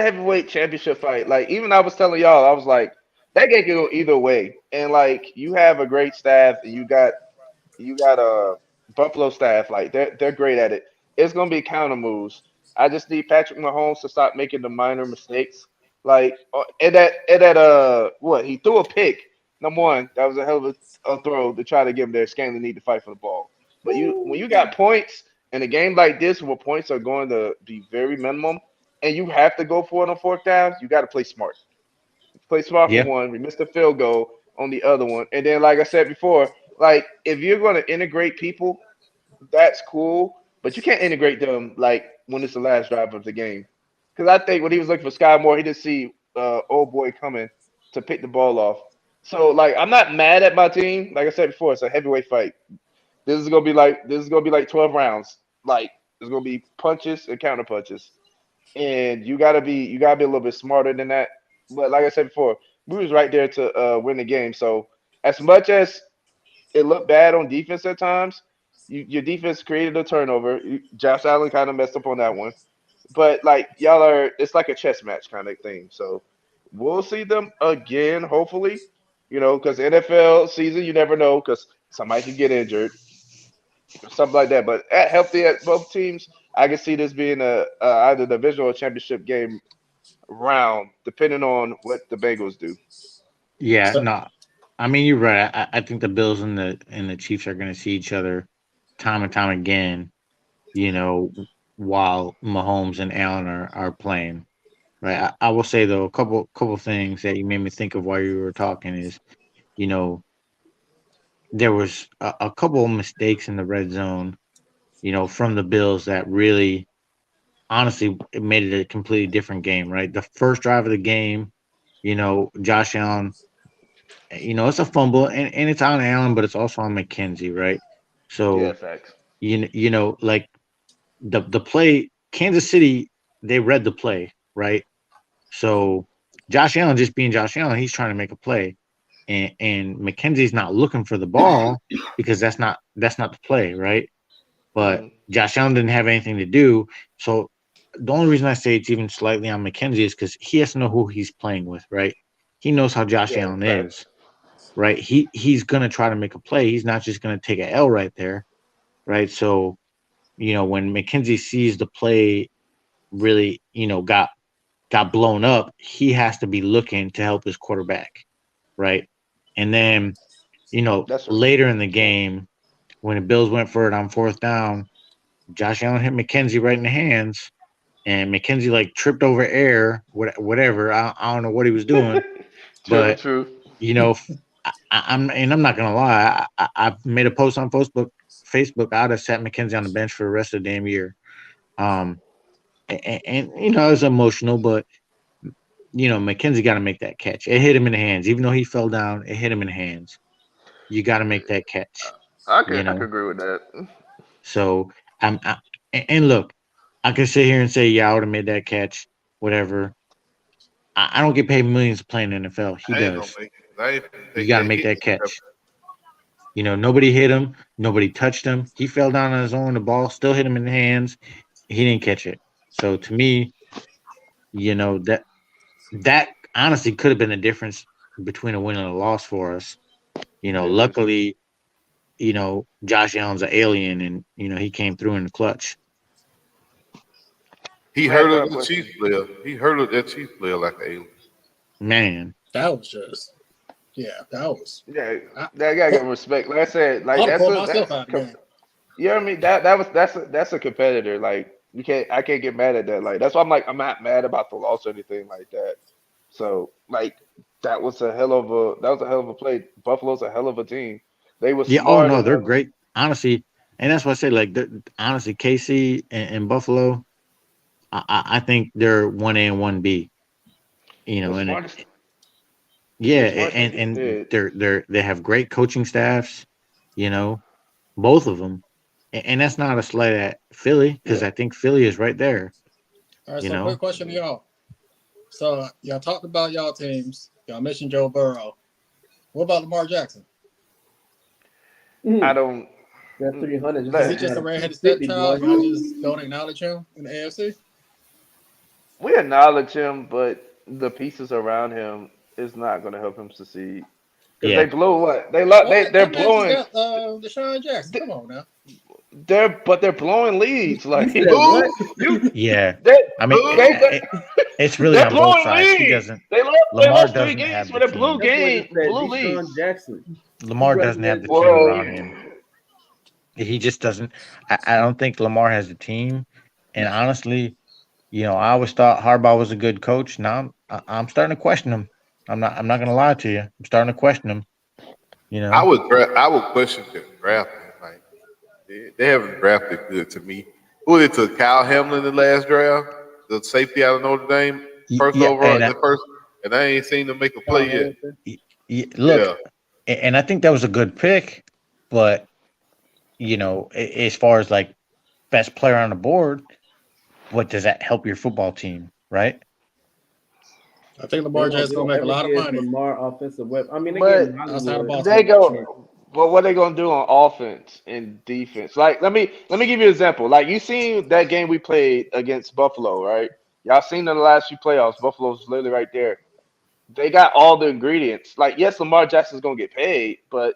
heavyweight championship fight. Like even I was telling y'all, I was like that game can go either way. And like you have a great staff, and you got a Buffalo staff. Like they're great at it. It's gonna be counter moves. I just need Patrick Mahomes to stop making the minor mistakes. Like and that what he threw a pick. Number one, that was a hell of a throw to try to get him there. Scanlon need to fight for the ball. But when you got points in a game like this where points are going to be very minimum, and you have to go for it on fourth down, you got to play smart. Play smart for Yeah, one. We missed a field goal on the other one, and then like I said before, like if you're going to integrate people, that's cool, but you can't integrate them like when it's the last drive of the game. Because I think when he was looking for Sky Moore, he didn't see old boy coming to pick the ball off. So like I'm not mad at my team. Like I said before, it's a heavyweight fight. This is gonna be like 12 rounds. Like there's gonna be punches and counter punches, and you gotta be a little bit smarter than that. But like I said before, we was right there to win the game. So as much as it looked bad on defense at times, your defense created a turnover. Josh Allen kind of messed up on that one, but like y'all are, it's like a chess match kind of thing. So we'll see them again, hopefully. Because NFL season, you never know, because somebody could get injured something like that. But healthy at both teams, I can see this being a either divisional or championship game round, depending on what the Bengals do. Yeah, So, no. I mean, you're right. I think the Bills and the Chiefs are going to see each other time and time again. You know, while Mahomes and Allen are playing. Right. I will say though, a couple things that you made me think of while you were talking is, you know, there was a couple of mistakes in the red zone. From the Bills that really, honestly, it made it a completely different game. Right. The first drive of the game, Josh Allen. It's a fumble and it's on Allen, but it's also on McKenzie, right? Yeah, So facts. like the play, Kansas City, they read the play, right? So Josh Allen just being Josh Allen, he's trying to make a play, and McKenzie's not looking for the ball because that's not the play, right? But Hmm. Josh Allen didn't have anything to do. So the only reason I say it's even slightly on McKenzie is because he has to know who he's playing with, right? He knows how Josh Yeah, Allen facts. is, right? He's gonna try to make a play. He's not just gonna take a L right there, right? So when McKenzie sees the play really got blown up, he has to be looking to help his quarterback, right? And then That's a later in the game when the Bills went for it on fourth down, Josh Allen hit McKenzie right in the hands, and McKenzie like tripped over air, whatever. I don't know what he was doing, true, but true. you know, I'm not gonna lie. I've made a post on Facebook. I'd have sat McKenzie on the bench for the rest of the damn year. Um, and it was emotional, but McKenzie got to make that catch. It hit him in the hands, even though he fell down. It hit him in the hands. You got to make that catch. I could agree with that. So and look, I can sit here and say, yeah, I would have made that catch, whatever. I don't get paid millions to play in the NFL. He I ain't gonna does. make it. I ain't gonna You take got to that make hit. that catch. Nobody hit him. Nobody touched him. He fell down on his own. The ball still hit him in the hands. He didn't catch it. So to me, that honestly could have been a difference between a win and a loss for us. Definitely. Luckily, Josh Allen's an alien, and he came through in the clutch. He Man, hurdled final the question. Chiefs player. He hurdled that Chiefs player like an alien. Man, that was just, yeah, that was. Yeah, I that gotta put, get respect. Like I said, I like ought to that's pull a myself out the game. you know what I mean? That's a competitor. Like I can't get mad at that. Like that's why I'm not mad about the loss or anything like that. So like that was a hell of a play. Buffalo's a hell of a team. They were yeah. Oh smart no, they're enough. great. Honestly, and that's why I say honestly, KC and Buffalo. I think they're 1A and 1B. The And smartest yeah, the smart thing they and did. they have great coaching staffs. You know, both of them, and that's not a slight at Philly because Yeah. I think Philly is right there. All right, You so quick know, question to y'all. So y'all talked about y'all teams. Y'all mentioned Joe Burrow. What about Lamar Jackson? I Mhm. don't That 300 just Is like he let, you just had a a redheaded 350, boy. stepchild? Y'all just don't acknowledge him in the AFC? we acknowledge him, but the pieces around him is not gonna help him succeed. Because they yeah, blow what? They're That man just blowing got Deshaun Jackson. Come on now. they're blowing leads. You Like said what? you yeah. they I mean, Who? it's really they're on both blowing sides. He leads. doesn't. They Lamar lost three doesn't games have for the the blue team. That boy just said blue Deshaun leads. Jackson. You Lamar brother doesn't have said the team Deshaun around Whoa. him. Jackson. He just doesn't. I don't think Lamar has the team. And honestly, I always thought Harbaugh was a good coach. Now I'm starting to question him. I'm not gonna lie to you. I'm starting to question him. You know. I would question the drafting. Like they haven't drafted good to me. Who they took? Kyle Hamlin in the last draft, the safety out of Notre Dame, first Yeah, overall, the first, and I ain't seen them make a Kyle play yet. Hamilton. look, Yeah, and I think that was a good pick, but as far as like best player on the board, what does that help your football team, right? I think They Lamar don't. Jackson's They gonna don't make a ever lot of give money Lamar offensive weapon. I mean, they gave him But outside of Hollywood, they Baltimore. but go but what they gonna do on offense and defense? Like let me give you an example. Like you seen that game we played against Buffalo, right? Y'all seen in the last few playoffs, Buffalo's literally right there. They got all the ingredients. Like, yes, Lamar Jackson's gonna get paid, but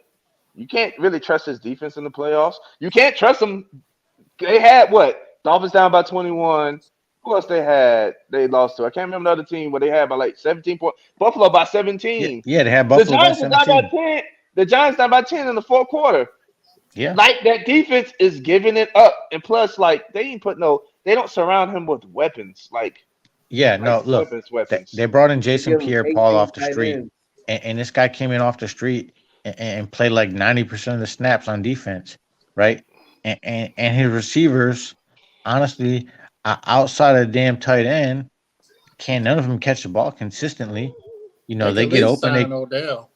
you can't really trust his defense in the playoffs. You can't trust them. They had what? Dolphins down by 21. Who else they had? They lost to. I can't remember the other team where they had by like 17 points. Buffalo by Yeah, 17. yeah, they had The Buffalo by Giants is down by 17. 10. The Giants down by 10 in the fourth quarter. Yeah, Like that defense is giving it up, and plus, like they ain't put no. They don't surround him with weapons. yeah. Like No, look, weapons, they weapons. brought in They Jason give him Pierre-Paul 18 off the tight street, ends. and this guy came in off the street and played like 90% of the snaps on defense, right? And his receivers, honestly, outside of the damn tight end, can't none of them catch the ball consistently. They can They at get least open, sign Odell.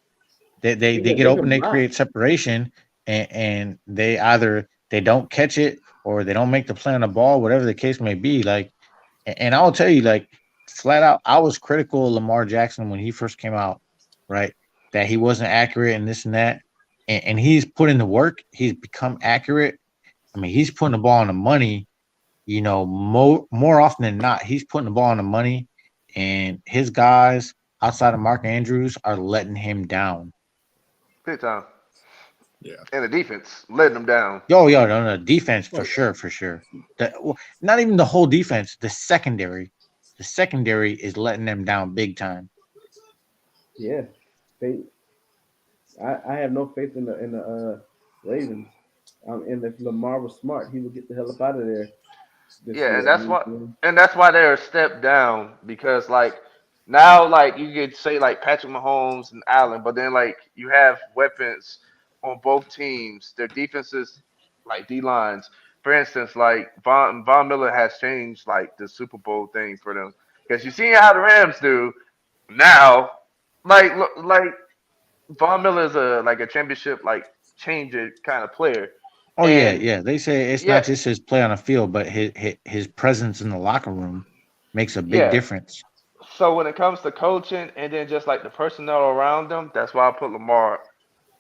they get They open, can they block. create separation, and they either they don't catch it or they don't make the play on the ball, whatever the case may be. Like, and I'll tell you, like, flat out, I was critical of Lamar Jackson when he first came out, right? That he wasn't accurate and this and that, and he's put in the work. He's become accurate. I mean, he's putting the ball on the money. More often than not, he's putting the ball on the money, and his guys outside of Mark Andrews are letting him down. Big time. Yeah. And the defense letting them down. Yo, no, defense for Oh, sure, for sure. Well, not even the whole defense, the secondary is letting them down big time. Yeah, they. I have no faith in the Ravens. And if Lamar was smart, he would get the hell up out of there this Yeah, year. and I that's mean, what, and that's why they're a step down because like now like you could say like Patrick Mahomes and Allen, but then like you have weapons on both teams. Their defenses, like D lines, for instance, like Von Miller has changed like the Super Bowl thing for them because you see how the Rams do now. Like Von Miller is a championship like changer kind of player, Oh yeah, and yeah. They say it's yeah, not just his play on the field, but his presence in the locker room makes a big yeah. difference. So when it comes to coaching and then just like the personnel around them, that's why I put Lamar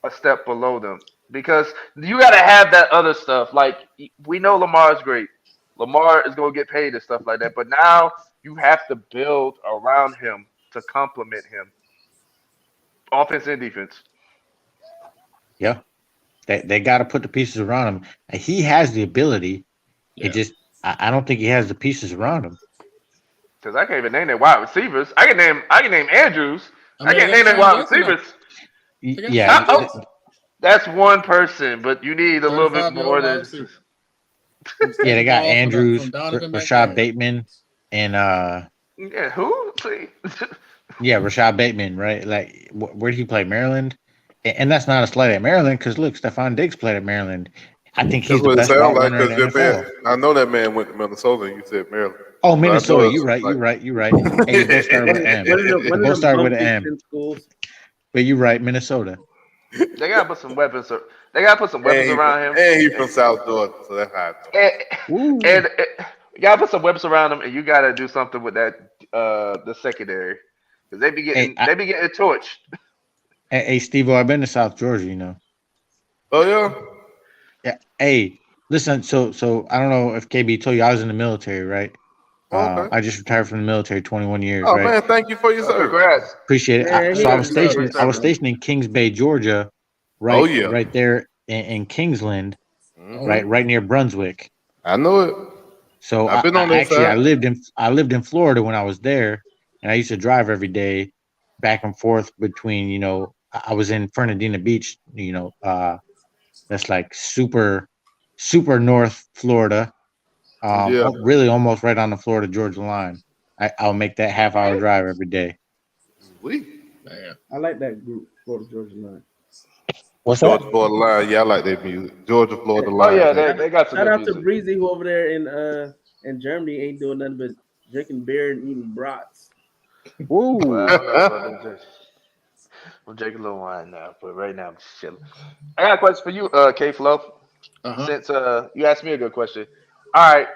a step below them because you got to have that other stuff. Like we know Lamar's great. Lamar is going to get paid and stuff like that, but now you have to build around him to complement him, offense and defense. Yeah, they got to put the pieces around him. And he has the ability. It yeah. just I don't think he has the pieces around him. Because I can't even name their wide receivers. I can name Andrews. I I mean, they can't got name their Sean wide Jackson now. receivers. They got Yeah, Sean Oh, Jackson, that's one person, but you need a little bit 35-year-old more wide than. receiver. Who's yeah, taking they got balls Andrews, from Donovan Rashad McNabb. Bateman, and Yeah, who? See, yeah, Rashad Bateman, right? Like, where did he play? Maryland, and that's not a slight at Maryland because look, Stephon Diggs played at Maryland. I think That's he's the what it best sounds route like runner in because the your man, NFL. I know that man went to Minnesota and you said Maryland. Oh, So I know Minnesota, it's you right. Hey, they both start with an M. They one of both them start with bum an Big M. Ten schools. But you're right, Minnesota. they gotta put some weapons. They gotta put some weapons around him, and he from South Georgia, so that's how I know. and, Ooh. and you gotta put some weapons around him, and you gotta do something with that the secondary because Hey, they be getting torched. Steve, I've been to South Georgia. Oh yeah. Yeah. Hey, listen. So I don't know if KB told you I was in the military, right? Oh, okay. I just retired from the military, 21 years, Oh right? man, thank you for your service. Congrats, Appreciate it. Man, he So I don't was congrats, deserve stationed. great it, I was service. man. stationed in Kings Bay, Georgia, Oh right, yeah. right there in Kingsland, Oh, Hmm. right near Brunswick. I know it. So I've been on that I side. lived in Florida when I was there, and I used to drive every day back and forth between I was in Fernandina Beach, that's like super North Florida, Yeah. really almost right on the Florida Georgia line. I'll make that half-hour Okay. drive every day. We man. I like that group, Florida Georgia line. What's that? Georgia Florida line. Yeah, I like that music. Georgia Florida Oh line. yeah, Yeah. they got some Shout good out to music. Breezy who over there in Germany ain't doing nothing but drinking beer and eating brats. Well, Woo! I don't know about them. I'm drinking a little wine now, but right now I'm just chilling. I got a question for you, K Flow. Uh-huh. Since you asked me a good question. All right,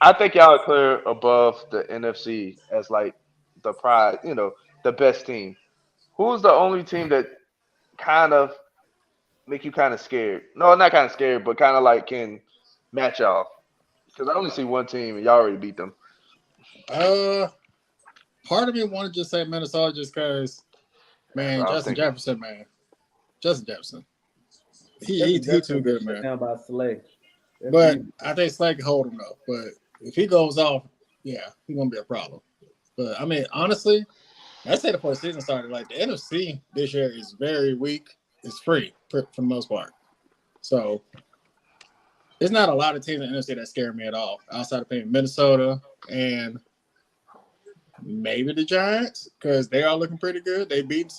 I think y'all are clear above the NFC as like the prize, the best team. Who's the only team that kind of make you kind of scared? No, not kind of scared, but kind of like can match y'all. Because I only see one team and y'all already beat them. Uh, Part of me wanted to just say Minnesota just because, That's man, what I was Justin thinking. Jefferson, man. Justin Jefferson. He Justin too Jefferson good, shut man. down by Slay. That's But easy. I think Slay can hold him, though. But if he goes off, yeah, he's gonna be a problem. But I mean, honestly, I say before the season started, like the NFC this year is very weak. It's free for the most part. So there's not a lot of teams in the NFC that scare me at all, outside of maybe Minnesota and maybe the Giants, because they are looking pretty good. They beat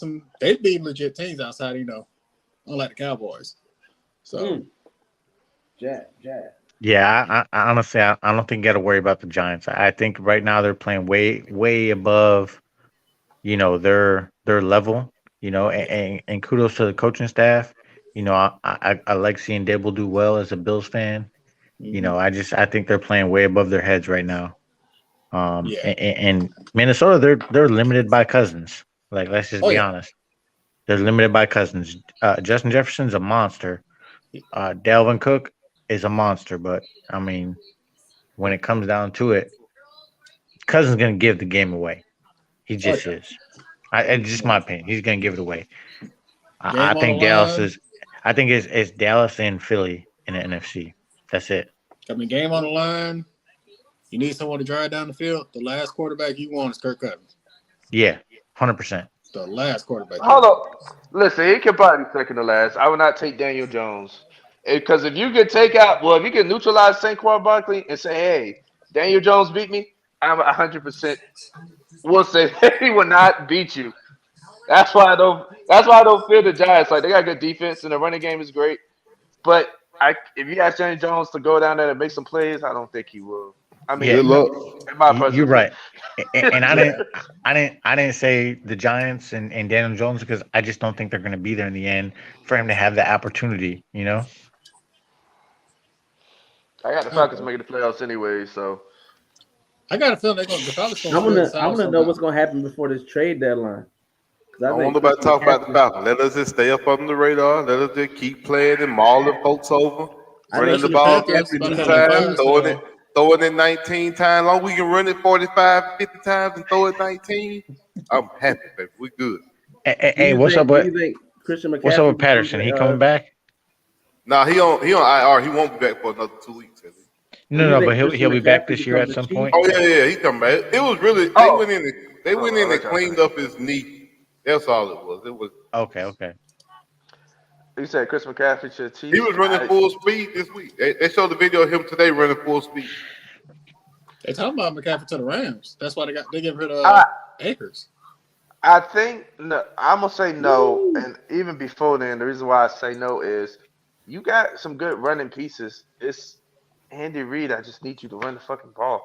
legit teams outside, unlike the Cowboys. So Jab. Yeah, I honestly, I don't think you got to worry about the Giants. I think right now they're playing way above, their level. And kudos to the coaching staff. I like seeing Dable do well as a Bills fan. mhm. I think they're playing way above their heads right now. Yeah. And Minnesota, they're limited by Cousins. Like, let's just Oh be yeah. honest. They're limited by Cousins. Justin Jefferson's a monster. Dalvin Cook is a monster, but I mean, when it comes down to it, Cousins gonna give the game away. He Oh just yeah. is. It's just my opinion. He's gonna give it away. I Game on the think Dallas line. is. I think it's Dallas and Philly in the NFC. That's it. I mean, game on the line. You need someone to drive down the field. The last quarterback you want is Kirk Cousins. Yeah, 100%. The last quarterback you Hold want. on. Listen, he can probably be second to last. I would not take Daniel Jones. Because if you could if you can neutralize Saquon Barkley and say, hey, Daniel Jones beat me, I'm 100% will say he will not beat you. That's why I don't fear the Giants. Like they got good defense and the running game is great. But if you ask Daniel Jones to go down there and make some plays, I don't think he will. I Yeah, Good mean, luck. in my you're personal right. And I opinion. didn't, I didn't say the Giants and Daniel Jones because I just don't think they're going to be there in the end for him to have the opportunity. I got the I Falcons agree. making the playoffs anyway, so I got a feeling the Falcons I gonna steal wanna this I out wanna know somehow. what's gonna happen before this trade deadline. Because I I don't want think nobody to Christian talk about the McCaffrey. Falcons. Let us just stay up under the radar. Let us just keep playing and mauling folks over, I think running the Especially the ball Christian Panthers McCaffrey about to 52 have their becoming times, fire too. sale. throwing it 19 times. Long we can run it 45, 50 times and throw it 19. I'm happy, baby. We good. Hey, what's up Do with you think Christian what's up McCaffrey with Patterson? becoming He coming back? Now he on IR. He won't be back for another 2 weeks. At least. do No, you no, but think he'll Christian be back McCaffrey this year becomes at the some chief? point. Oh yeah, he come back. It was really oh, they went in I'll and let y'all cleaned finish. up his knee. That's all it was. It was Okay. You said Chris McCaffrey to the he Chiefs. was running full speed this week. They showed the video of him today running full speed. They talking about McCaffrey to the Rams. That's why they get rid I of Akers. I think no, I'm gonna say no, Woo! and even before then, the reason why I say no is you got some good running pieces. It's Andy Reid. I just need you to run the fucking ball.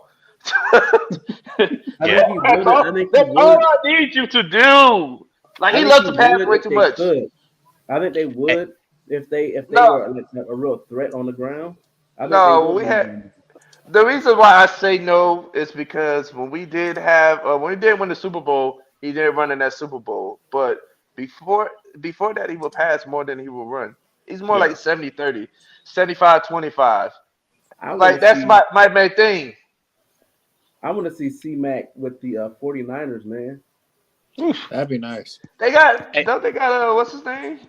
I Yeah. think he would. I think he That's all would. I need you to do. Like I he think loves he to pass would way if too they much. could. I think they Eh, would if they No, were like a real threat on the ground. I think they no, would we run had him. the reason why I say no is because when we did win the Super Bowl, he did run in that Super Bowl. But before before that, he would pass more than he would run. He's more Yeah. like 70-30, 75-25. I want Like to that's see. my main thing. I want to see C-Mac with the 49ers, man. oof. That'd be nice. Eh, Don't they got what's his name?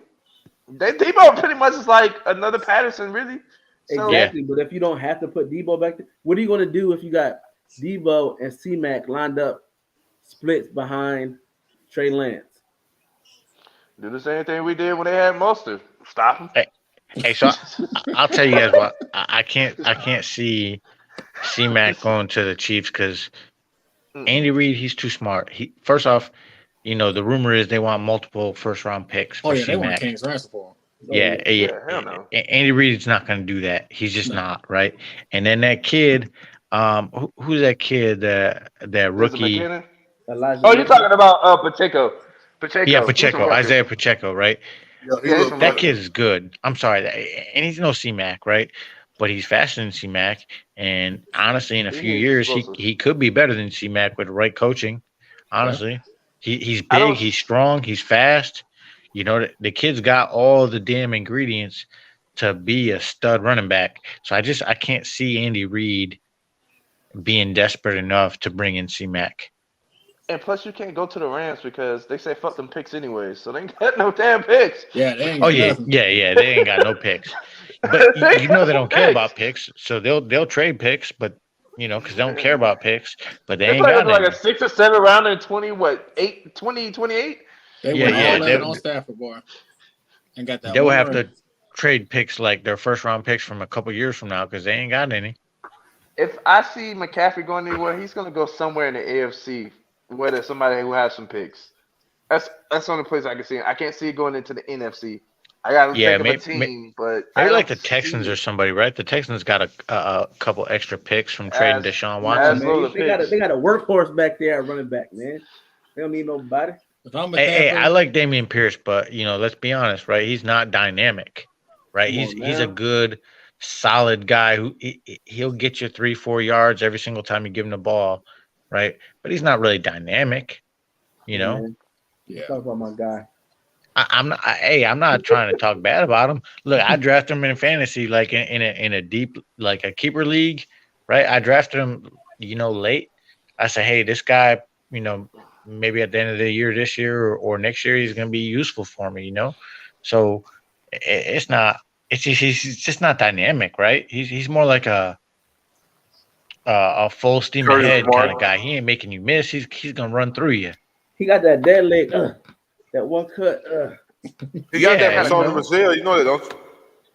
They Debo pretty much is like another Patterson, really. So yeah. Exactly, but if you don't have to put Debo back there, what are you going to do if you got Debo and C-Mac lined up, splits behind Trey Lance? do the same thing we did when they had Mostert. Stop him. Hey, hey, so I'll tell you guys what. I can't see C-Mac going to the Chiefs because Andy Mm-mm. Reid, he's too smart. He first off, the rumor is they want multiple first round picks Oh for yeah, they want C-Mac. King's ransom for him. Oh Yeah, yeah, Yeah, hell no. Andy Reid's not going to do that. He's just No. not, right? And then that kid, who's that kid? That Is it rookie? McKinnon? Elijah Oh, you're Mitchell. talking about Pacheco. Yeah, Pacheco. He's from Pacheco, Rutgers. Isaiah Pacheco, right? Yeah, he Yeah, he's looked from That good. kid Rutgers. is good. I'm sorry, and he's no C-Mac, right? But he's faster than C-Mac, and honestly, in a few He's years, he explosive. he could be better than C-Mac with the right coaching. Yeah. Honestly, he's I big, don't. he's strong, he's fast. The kid's got all the damn ingredients to be a stud running back. So I can't see Andy Reid being desperate enough to bring in C-Mac. And plus, you can't go to the Rams because they say fuck them picks anyway, so they ain't got no damn picks. Yeah, they ain't Oh got yeah, nothing. yeah. They ain't got no picks, but They ain't they got don't no care picks. about picks, so they'll trade picks. But because they don't care about picks, but they They ain't play got like a any. 6 or 7 rounder in 20, what, 28? They Yeah, went yeah, all in on Stafford, boy, and got that they will one have ring. to trade picks like their first round picks from a couple years from now because they ain't got any. If I see McCaffrey going anywhere, he's going to go somewhere in the AFC where there's somebody who has some picks. That's the only place I can see it. I can't see it going into the NFC. I got to Yeah, think of a maybe team, but I maybe like don't the Texans see or it somebody, right? The Texans got a couple extra picks from trading as Deshaun Nah, Watson. as man, low the they got picks. they got a workhorse back there at running back, man. They don't need nobody. If I'm Hey, I McCaffrey, like Damian Pierce, but let's be honest, right? He's not dynamic, right? Come on He's a now. good, solid guy who he'll get you 3-4 yards every single time you give him the ball, right? But he's not really dynamic, you Hey, know. man, let's yeah, talk about my guy. I'm not trying to talk bad about him. Look, I drafted him in fantasy, like in a deep, like a keeper league, right? I drafted him, late. I said, hey, this guy, you know, maybe at the end of the year, this year or next year, he's going to be useful for me. So it's not, he's just not dynamic, right? He's more like a full steam Curtis ahead kind of Martin. guy. He ain't making you miss. He's gonna run through you. He got that dead leg, that one cut, He got that Yeah, from Kind of Sony cut. Michelle. You know that, don't you?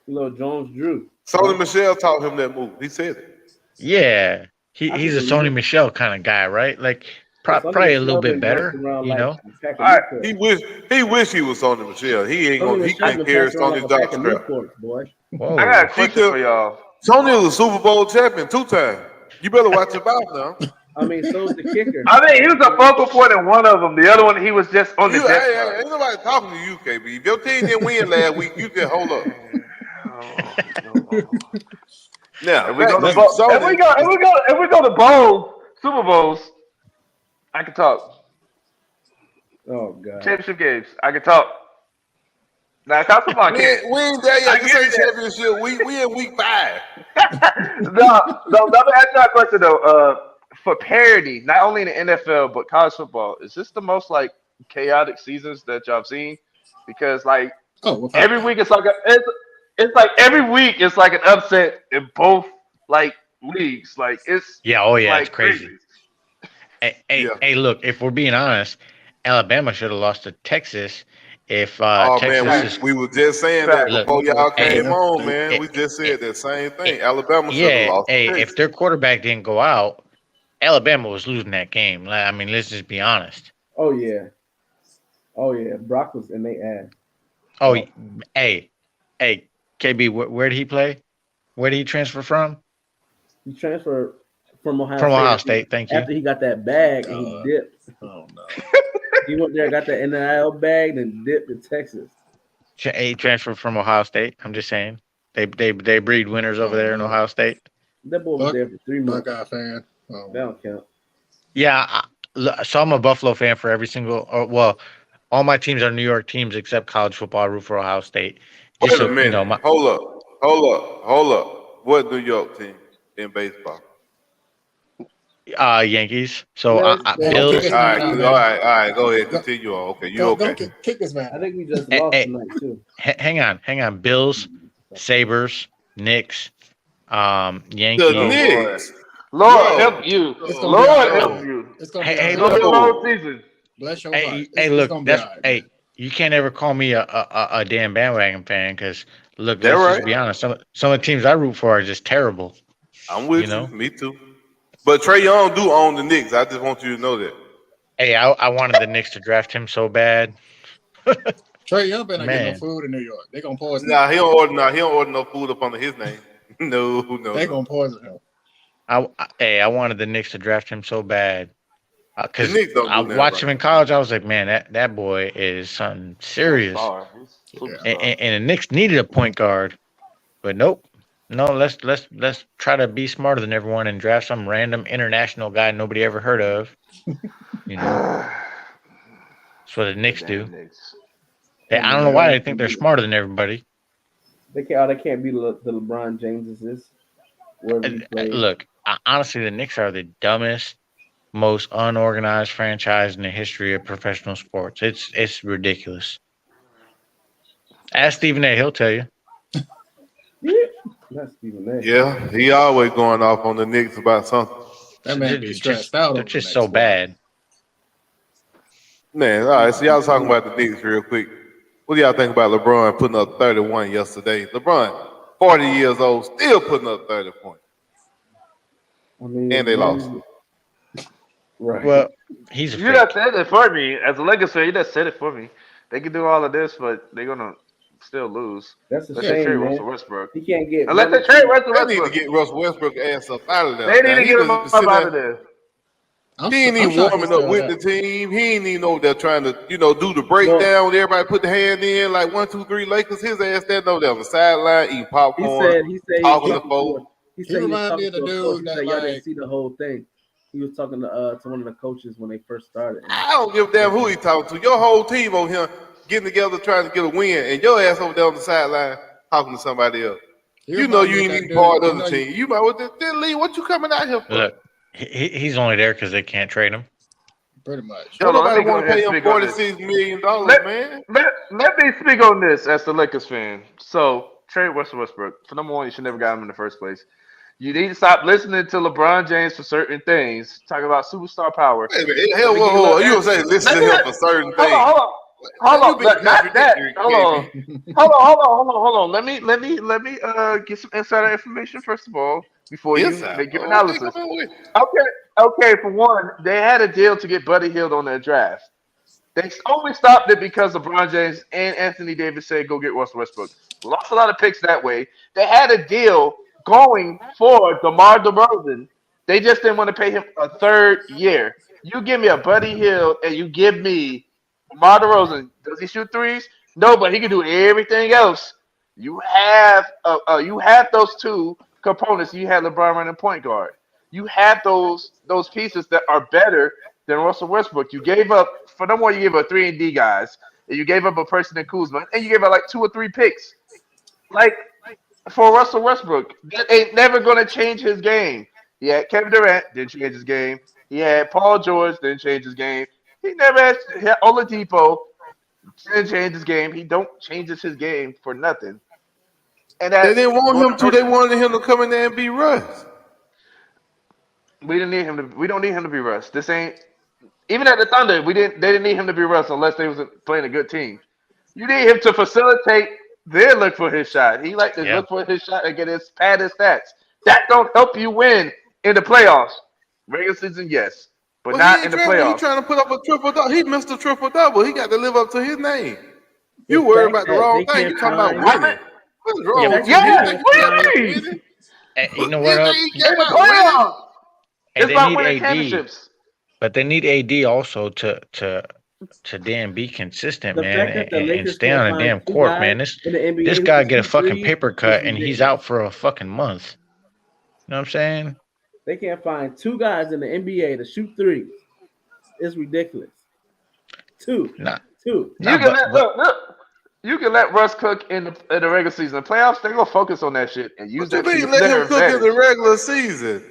little Jones Drew. Sony Michelle taught him that move. He said it. Yeah, I can he's a believe Sony it. Michelle kind of guy, right? Like But Sonny probably a little Michelle bit been passed better, around you like know. a pack of All right. Newports. He wish he was Sony Michelle. Sonny He Michelle can't been carry passed around like Sony's a pack of jockstrap. Newports, boy. I got Whoa. a He question could. for y'all. Sony was a Super Bowl champion 2 times. You better watch your mouth now. I mean, so's the kicker. I mean, he was a focal point in one of them. The other one, he was just on the depth Hey, chart. ain't nobody talking to you, KB. If your team didn't win last week, you just hold up. Oh. Now, If we back go to to let's you, if we Sony. go if we go if we go to bowls, Super Bowls, I can talk. Oh God. Championship games, I can talk. Now, college football, I can't. We ain't there I yet. This give ain't you championship week. We in week 5. that. No, let me ask you a question though. For parity, not only in the NFL but college football, is this the most like chaotic seasons that y'all have seen? Because like oh, without every doubt. week it's like every week it's like an upset in both like leagues. Like it's Yeah, oh yeah, it's like crazy. crazy. Hey, Yeah. look, if we're being honest, Alabama should have lost to Texas if Oh man, Texas Facts, is we were just saying that facts. look. before y'all Hey, came Yeah, on, they, man. it, We just it, said that same it, thing. Alabama should have yeah, lost hey, to if Texas. their quarterback didn't go out, Alabama was losing that game. I mean, let's just be honest. Oh yeah. Oh yeah. Brock was in they ass. Oh, Oh, hey, hey, KB, where did he play? Where did he transfer from? he transferred from Ohio From State Ohio State. Thank you. after he got that bag and he God, dipped. oh no, He went there, got that NIL bag, then dipped to Texas. He transferred from Ohio State. I'm just saying they breed winners over oh there in no, Ohio State. That boy was Buck there for 3 months. Buckeye fan. Oh That no, don't count. Yeah, so I'm a Buffalo fan for every single. Or, well, all my teams are New York teams except college football. I root for Ohio State. Just Wait a so you minute. know, my Hold up. What New York team in baseball? Yankees. So Let's hey, don't kick Bills. this All go. man right, out, all man. right, all right. Go ahead, Go, continue on. Okay, you go, okay? don't kick this man I out. think we just Hey, lost hey, tonight too. hang on. Bills, Sabers, Knicks, The Oh Yankees. Lord, Knicks. Lord help Yo, you, It's gonna be yo, all Lord right, help man. yo, you. It's gonna Hey, be all hey, It's right. gonna be a look. long yo. season. Bless your heart. Hey, It's look. gonna be all That's right, man. hey. You can't ever call me a damn bandwagon fan because look, That let's just right. be honest. Some of the teams I root for are just terrible. I'm You with you. know. Me too. But Trey Young do own the Knicks. I just want you to know that. Hey, I wanted the Knicks to draft him so bad, Trey Young better not get no man. food in New York. They gonna poison him. Nah, he don't order. Nah, he don't order no food up under his name. No, no, They no. gonna poison him. I wanted the Knicks to draft him so bad The because Knicks don't I do nothing watched right. him in college. I was like, man, that boy is something He's a serious. star. He's a Yeah. superstar. And the Knicks needed a point guard, but nope. No, let's try to be smarter than everyone and draft some random international guy nobody ever heard of. You know, that's what the The Knicks do. damn Knicks. Hey I don't man, know they why don't they have to think they're be. smarter than everybody. They can't be the LeBron Jameses wherever he plays. Look, honestly, the Knicks are the dumbest, most unorganized franchise in the history of professional sports. It's ridiculous. Ask Stephen A. He'll tell you. Yeah. Not Stephen A. Yeah, he always going off on the Knicks about something. That So man be stressed out they're over the just next so one. bad. Man, all right. So y'all talking about the Knicks real quick. What do y'all think about LeBron putting up 31 yesterday? LeBron, 40 years old, still putting up 30 points, I mean, and they lost. right. Well, he's a You just freak. said it for me. As a Lakers fan, you just said it for me. They can do all of this, but they're gonna still lose. That's a Unless they trade shame, Russell man. Westbrook. He can't get Unless one they or trade two. Russell They need to Westbrook. get Russell Westbrook ass up out of there. They need Now to he get him was up sitting out of there. there. He ain't I'm even shocked he's warming up still with there. the team. He ain't even over there trying to, do the Well, breakdown. Everybody put the hand in like 1, 2, 3 Lakers. His ass standing over there on the sideline eating he popcorn, said he said he was talking to talking to a, folks. he He said he was reminded me talking of the to a coach. dude He that said y'all didn't like see the whole thing. He was talking to one of the coaches when they first started. And I don't give a damn who he talking to. Your whole team over here getting together trying to get a win, and your ass over there on the sideline talking to somebody else. he You know reminded me you of ain't that even dude. part You of the know, team. You might well then leave. What you coming out here for? Look, he's only there because they can't trade him. pretty much. Don't Hold on, let nobody me go want to ahead and pay him speak on this. $46 million, Let, man. let me speak on this as the Lakers fan. So, trade Russell Westbrook. For number one, you should never got him in the first place. You need to stop listening to LeBron James for certain things. Talk about superstar power. Wait a minute. Let Hell, me give whoa, you a whoa. little. You gonna say listen Let to me him let, for certain hold on, things? hold on, Man, hold you on. being Not that. contradictory, Hold on. KB. Hold on. Let me get some insider information first of all before Yes, you sir. make your Okay, come analysis. on with. Okay. For one, they had a deal to get Buddy Hield on their draft. They only stopped it because LeBron James and Anthony Davis said go get Russell Westbrook. Lost a lot of picks that way. They had a deal going for DeMar DeRozan. They just didn't want to pay him a third year. You give me a Buddy Hield and you give me DeMar DeRozan. Does he shoot threes? No, but he can do everything else. You have those two components. You had LeBron running point guard. You have those pieces that are better than Russell Westbrook. You gave up for no more. You gave up 3 and D guys, and you gave up a person in Kuzma, and you gave up like 2 or 3 picks. Like for Russell Westbrook, that ain't never gonna change his game. He had Kevin Durant, didn't change his game. He had Paul George, didn't change his game. He had Oladipo, didn't change his game. He don't changes his game for nothing, and They that's didn't want going to him to. hurt They them. wanted him to come in there and be Russ. We didn't need him to. We don't need him to be Russ. This ain't even at the Thunder. We didn't. They didn't need him to be Russ unless they was playing a good team. You need him to facilitate their look for his shot. He like to Yeah. look for his shot and get his padded stats. That don't help you win in the playoffs. Regular season, yes, but Well, he not ain't in the trying. He playoffs. trying to put up a triple double. He missed a triple double. He got to live up to his name. the You worried fact about the that wrong they thing. can't You talking about find I mean, winning? What's the wrong Yeah. with fact you? that they You yes, think can't you care about find winning. winning? You know what up? You In care the about winning? playoffs. Hey, It's they about need winning AD, championships. but they need AD also to damn be consistent, the man, fact that the and Lakers stay can't on the find damn two court, guys man. in the This NBA who guy can get a shoot fucking threes paper is cut and he's ridiculous. out for a fucking month. You know what I'm saying? They can't find two guys in the NBA to shoot threes. It's ridiculous. Two, Not, two. You not, can but let but look. You can let Russ cook in the regular season. The playoffs, they're gonna focus on that shit and use What you that to mean? Let him their cook in the advantage. regular season.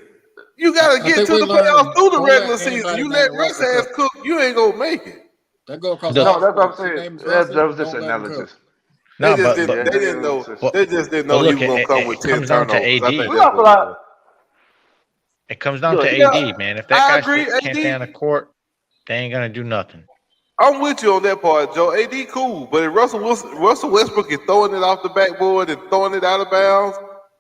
You gotta I get think to we the playoffs learned through the don't let regular season. anybody You let named Russ Russell ass cook. cook, you ain't gonna make it. That go across the all No, that's what I'm sports. Your saying. name is That Russell. was just Don't an let him analogy. cook. They no, just but didn't. but Yeah, They didn't know. but They just didn't but know he look, was gonna come with it 10 comes down to turnovers. I AD. think we that's lost a what it lot. was. It comes down to Good. Yeah, AD, man. If that I guy agree. can't stay on the AD, court, they ain't gonna do nothing. I'm with you on that part, Joe. AD cool, but if Russell Westbrook is throwing it off the backboard and throwing it out of bounds,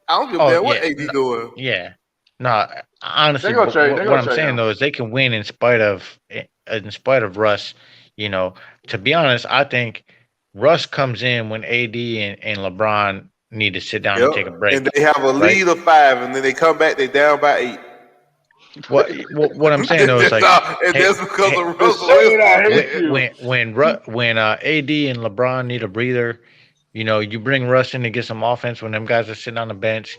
I don't give a Oh damn what yeah, AD doing. yeah. No, honestly, They're gonna but trade. They're what gonna I'm trade saying him. though is they can win in spite of Russ. To be honest, I think Russ comes in when AD and LeBron need to sit down Yep. and take a And break, they have a right? lead of 5, and then they come back, they down by 8. What I'm saying though is like, And hey, that's because hey, of The Russell shade, I Westbrook, hate when man. you. when AD and LeBron need a breather, you bring Russ in to get some offense when them guys are sitting on the bench,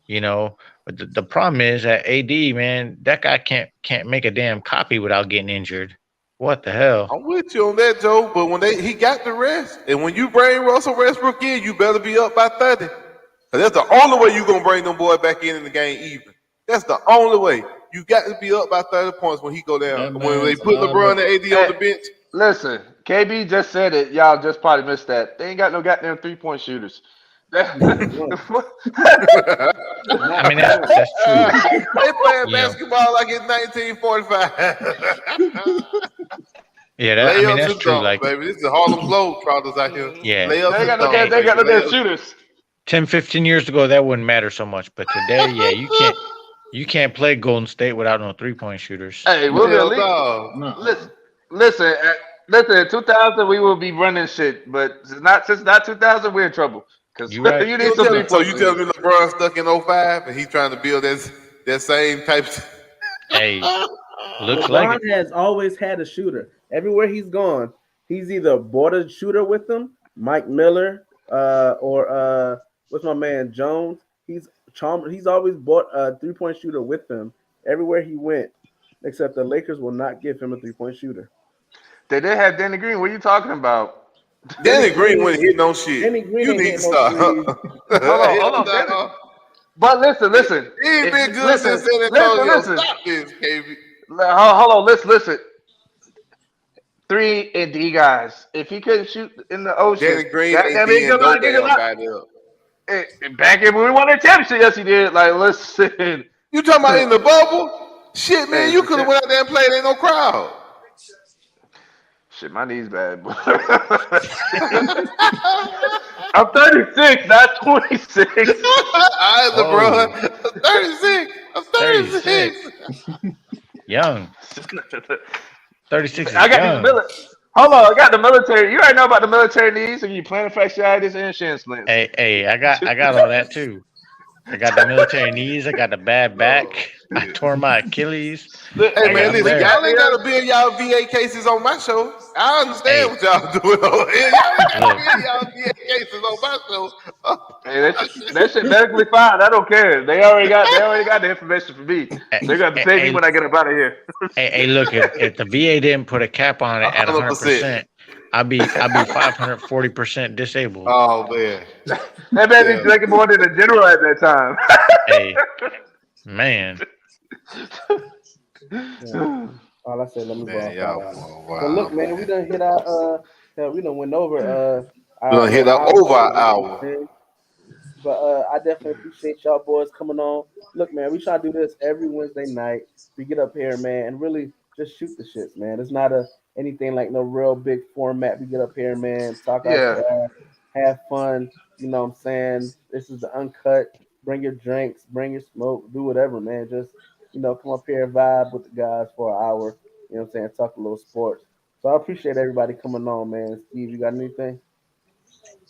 you know. But the problem is that AD, man, that guy can't make a damn copy without getting injured. What the hell? I'm with you on that, Joe. But when he got the rest, and when you bring Russell Westbrook in, you better be up by 30. 'Cause that's the only way you gonna bring them boys back in the game even. That's the only way. You got to be up by 30 points when he go down. That When man they is a put LeBron and liability. AD on Hey, the bench, listen, KB just said it. Y'all just probably missed that. They ain't got no goddamn 3-point shooters. Not one. I Not mean, one. that's true. They playing You know, basketball like it's 1945. yeah. I mean, Layups that's and true. dunks, Like, baby. This is the Harlem Globetrotters out here. yeah. Layups They ain't and got no damn. dunks, Hey, They ain't baby. got no damn Layups. shooters. 10, 15 years ago, that wouldn't matter so much, but today, yeah, you can't play Golden State without no 3-point shooters. Hey, we'll be Hell elite. no. No. Listen, listen, listen. In 2000, we will be running shit, but since not 2000, we're in trouble because You right? you You need don't some tell me, so 3-point you tell shooters. me LeBron stuck in '05 and he's trying to build that same type Hey, looks like LeBron it. has always had a shooter. Everywhere he's gone, he's either brought a shooter with him, Mike Miller, or what's my man Jones. He's always brought a 3-point shooter with him everywhere he went. Except the Lakers will not give him a 3-point shooter. They did have Danny Green. What are you talking about? Danny Danny Green Green, wouldn't hit no shit. Danny Green You ain't need to hitting no stop. threes. Hold Hell on, Danny. no. But listen, listen, He ain't been good since listen, San listen, Antonio. listen. Stop this, KB. Hold on, listen. 3 and D guys. If he couldn't shoot in the ocean, Danny Green ain't goddamn, he being could no not get a damn lot. body up. Back in when we won that championship, yes, he did. Like, listen, You talking about in the bubble? Shit, man, hey, you could have went out there and played. Ain't no crowd. shit, my knees bad. Boy. I'm 36, not 26. I Oh, LeBron. I'm 36. I'm 36. 36. Young. 36 I is got these young. military. Hold on, I got the military. You already know about the military needs if you plantar fasciitis and shin splints. Hey, I got all that too. I got the military knees. I got the bad Oh, back. I shit. tore my Achilles. Hey I Hey, got man, I'm listen, we there. y'all ain't goddamn. gotta build y'all VA cases on my show. I understand Hey, what y'all doing over here. Y'all ain't gotta look. build y'all VA cases on my show. Hey, that shit medically fine. I don't care. They already got the information for me. Hey, They got to pay me hey, when I get up out of here. look. If the VA didn't put a cap on it at 100%. 100%, I'd be 540% disabled. Oh man. That man Yeah. needs drinking more than the general at that time. Hey, man. Yeah. All I said, let me Man, rock out. y'all going But look, wild, man, we man. done hit our we done went over We our done hit little up hour over mark. an You know what I'm hour. saying? But I definitely appreciate y'all boys coming on. Look, man, we try to do this every Wednesday night. We get up here, man, and really just shoot the shits, man. It's not anything like no real big format. We get up here, man, talk our Yeah, trash, have fun. You know what I'm saying? This is the uncut. Bring your drinks, bring your smoke, do whatever, man. Just come up here, vibe with the guys for an hour. You know what I'm saying? Talk a little sports. So I appreciate everybody coming on, man. Steve, you got anything?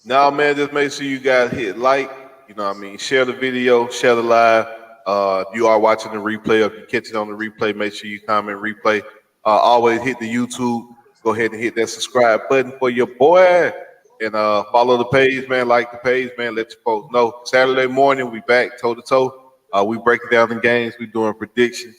Now, man, just make sure you guys hit like. You know what I mean? Share the video, share the live. If you are watching the replay, if you catch it on the replay, make sure you comment replay. Always hit the YouTube. Go ahead and hit that subscribe button for your boy. And follow the page, man. Like the page, man. Let your folks know. Saturday morning, we back toe to toe. We breaking down the games. We doing predictions.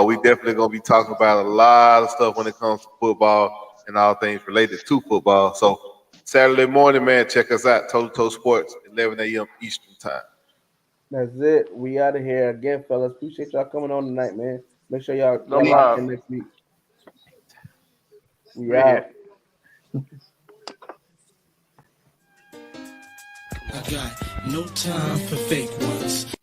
We definitely gonna be talking about a lot of stuff when it comes to football and all things related to football. So Saturday morning, man, check us out. Toe to toe sports, 11 a.m. Eastern time. That's it. We out of here again, fellas. Appreciate y'all coming on tonight, man. Make sure y'all no y'all lock problem. in next week. We We out. here. I got no time for fake ones.